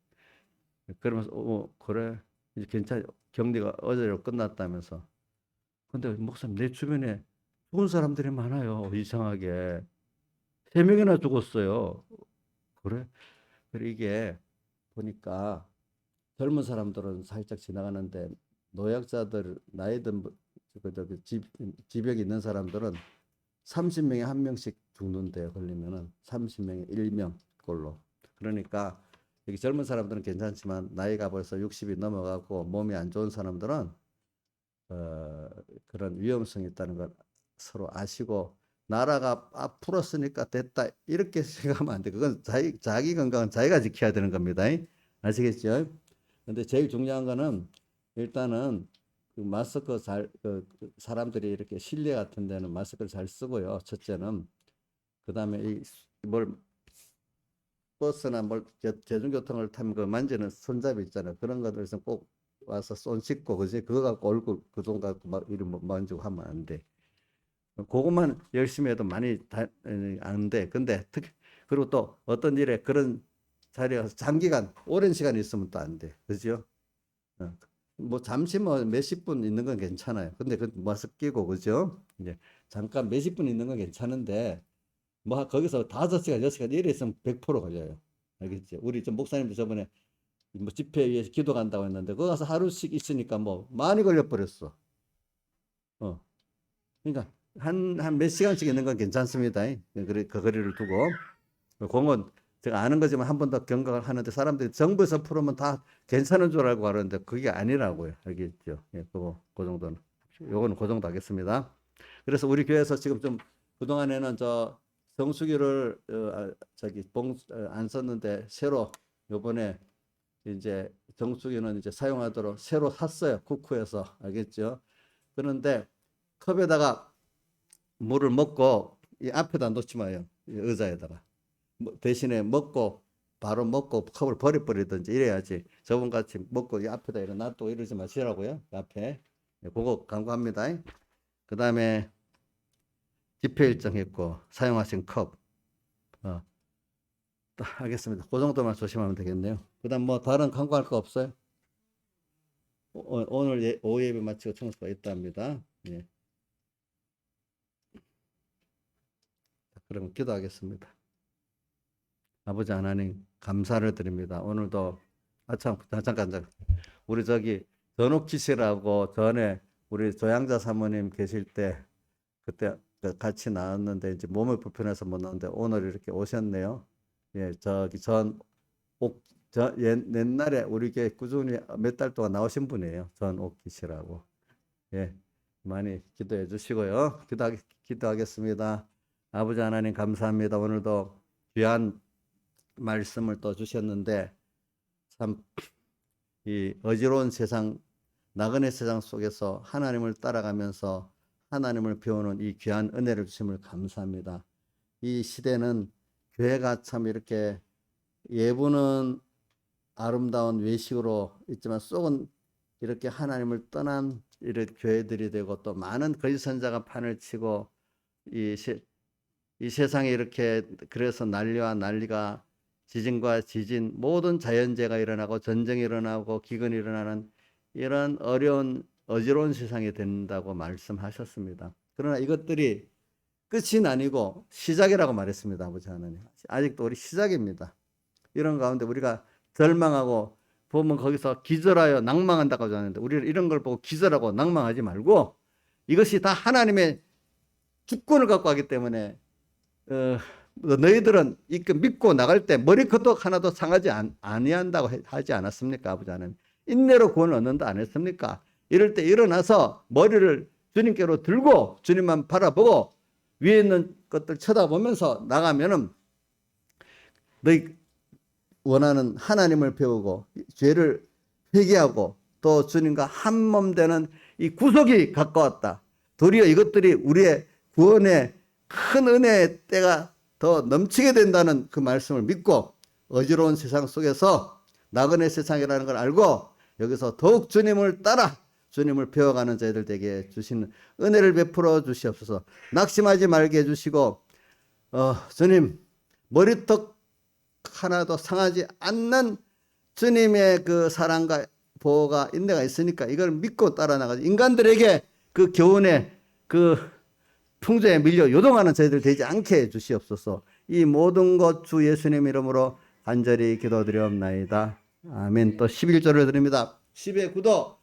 그러면서 그래 이제 괜찮 격리가 어제로 끝났다면서. 근데 목사님 내 주변에 죽은 사람들이 많아요. 이상하게 3명이나 죽었어요. 그래? 그래 이게 보니까 젊은 사람들은 살짝 지나가는데 노약자들 나이 든 지병이 있는 사람들은 30명에 한 명씩 죽는데요. 걸리면은 30명에 1명 꼴로. 그러니까 여기 젊은 사람들은 괜찮지만 나이가 벌써 60이 넘어가고 몸이 안 좋은 사람들은 그런 위험성이 있다는 걸 서로 아시고 나라가 풀었으니까 됐다 이렇게 생각하면 안 돼. 그건 자기 건강은 자기가 지켜야 되는 겁니다. 아시겠죠? 근데 제일 중요한 거는 일단은 그 마스크 사람들이 이렇게 실내 같은 데는 마스크를 잘 쓰고요. 첫째는 그다음에 뭘 버스나 뭘 대중교통을 타면 그 만지는 손잡이 있잖아요. 그런 것들에서 꼭 와서 손 씻고 그지? 그거 갖고 얼굴 그 정도 갖고 막 이름 만지고 하면 안 돼. 그것만 열심히 해도 많이 안 돼. 근데 그리고 또 어떤 일에 그런 자리에 가서 장기간 오랜 시간 있으면 또 안 돼. 그죠? 뭐 잠시 뭐 몇십 분 있는 건 괜찮아요. 근데 그 마스크 끼고 그죠? 이제 잠깐 몇십 분 있는 건 괜찮은데 뭐 거기서 5시간, 6시간 이래 있으면 100% 걸려요. 알겠지? 우리 좀 목사님도 저번에 뭐 집회 위해서 기도 간다고 했는데 거기 가서 하루씩 있으니까 뭐 많이 걸려 버렸어. 그러니까 한 몇 시간씩 있는 건 괜찮습니다. 그 거리를 두고 공은 제가 아는 거지만 한 번 더 경각을 하는데 사람들이 정부에서 풀으면 다 괜찮은 줄 알고 하는데 그게 아니라고요. 알겠죠? 예, 그 정도는. 요거는 그 정도 하겠습니다. 그래서 우리 교회에서 지금 좀 그동안에는 저 정수기를 안 썼는데 새로 요번에 이제 정수기는 이제 사용하도록 새로 샀어요. 쿠쿠에서. 알겠죠? 그런데 컵에다가 물을 먹고 이 앞에다 놓지 마요. 이 의자에다가. 대신에 먹고 바로 먹고 컵을 버리든지 이래야지. 저번같이 먹고 이 앞에다 이렇게 놔두고 이러지 마시라고요. 이 앞에. 그거 강구합니다. 그 다음에 집회 일정 했고 사용하신 컵. 하겠습니다. 그 정도만 조심하면 되겠네요. 그 다음 뭐 다른 강구할 거 없어요? 오늘 오후 예배 마치고 청소가 있답니다. 예. 그럼 기도하겠습니다. 아버지 하나님 감사를 드립니다. 오늘도 잠깐 우리 저기 전옥기 씨라고 전에 우리 조양자 사모님 계실 때 그때 같이 나왔는데 이제 몸이 불편해서 못 나왔는데 오늘 이렇게 오셨네요. 예, 저기 옛날에 우리 교회 꾸준히 몇 달 동안 나오신 분이에요. 전옥기 씨라고. 예, 많이 기도해 주시고요. 기도하겠습니다. 아버지 하나님 감사합니다. 오늘도 귀한 말씀을 또 주셨는데 참 이 어지러운 세상, 나그네 세상 속에서 하나님을 따라가면서 하나님을 배우는 이 귀한 은혜를 주심을 감사합니다. 이 시대는 교회가 참 이렇게 예부는 아름다운 외식으로 있지만 속은 이렇게 하나님을 떠난 이런 교회들이 되고 또 많은 거짓 선자가 판을 치고 이 세상에 이렇게 그래서 난리와 난리가 지진과 지진 모든 자연재해가 일어나고 전쟁이 일어나고 기근이 일어나는 이런 어지러운 세상이 된다고 말씀하셨습니다. 그러나 이것들이 끝이 아니고 시작이라고 말했습니다. 아버지 하나님. 아직도 우리 시작입니다. 이런 가운데 우리가 절망하고 보면 거기서 기절하여 낭망한다고 하는데 우리는 이런 걸 보고 기절하고 낭망하지 말고 이것이 다 하나님의 주권을 갖고 하기 때문에 너희들은 이렇게 믿고 나갈 때 머리커덕 하나도 상하지 아니한다고 하지 않았습니까? 아버지 하나님. 인내로 구원을 얻는다 안 했습니까? 이럴 때 일어나서 머리를 주님께로 들고 주님만 바라보고 위에 있는 것들 쳐다보면서 나가면은 너희 원하는 하나님을 배우고 죄를 회개하고 또 주님과 한 몸 되는 이 구속이 가까웠다. 도리어 이것들이 우리의 구원의 큰 은혜의 때가 더 넘치게 된다는 그 말씀을 믿고 어지러운 세상 속에서 나그네 세상이라는 걸 알고 여기서 더욱 주님을 따라 주님을 배워가는 저희들 되게 주시는 은혜를 베풀어 주시옵소서. 낙심하지 말게 해주시고 주님 머리턱 하나도 상하지 않는 주님의 그 사랑과 보호가 인내가 있으니까 이걸 믿고 따라 나가죠. 인간들에게 그 교훈에 그 풍조에 밀려 요동하는 저희들 되지 않게 해 주시옵소서. 이 모든 것 주 예수님 이름으로 간절히 기도드리옵나이다. 아멘. 또 11절을 드립니다. 10의 구도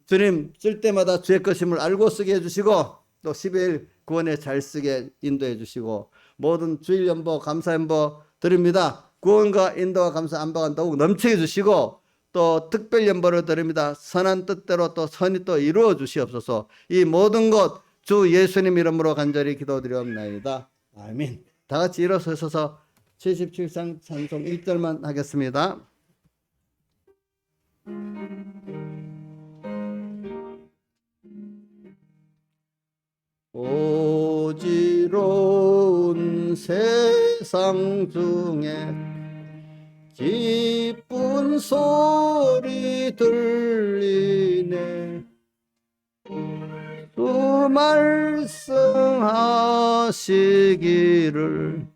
주님 쓸 때마다 주의 것임을 알고 쓰게 해주시고 또 11 구원에 잘 쓰게 인도해 주시고 모든 주일 연보 감사 연보 드립니다. 구원과 인도와 감사 안바가 더욱 넘치게 주시고 또 특별 연보를 드립니다. 선한 뜻대로 또 선이 또 이루어 주시옵소서. 이 모든 것 주 예수님 이름으로 간절히 기도드리옵나이다. 아멘. 다 같이 일어서셔서 77장 찬송 1절만 하겠습니다. 오지러운 세상 중에 기쁜 소리 들리네. 주 말씀하시기를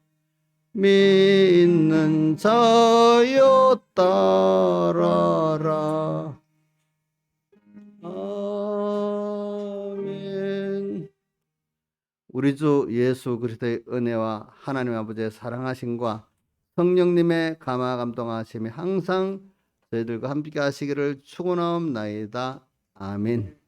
믿는 자여 따라라. 아멘. 우리 주 예수 그리스도의 은혜와 하나님 아버지의 사랑하심과 성령님의 감화 감동하심이 항상 저희들과 함께 하시기를 축원하옵나이다. 아멘.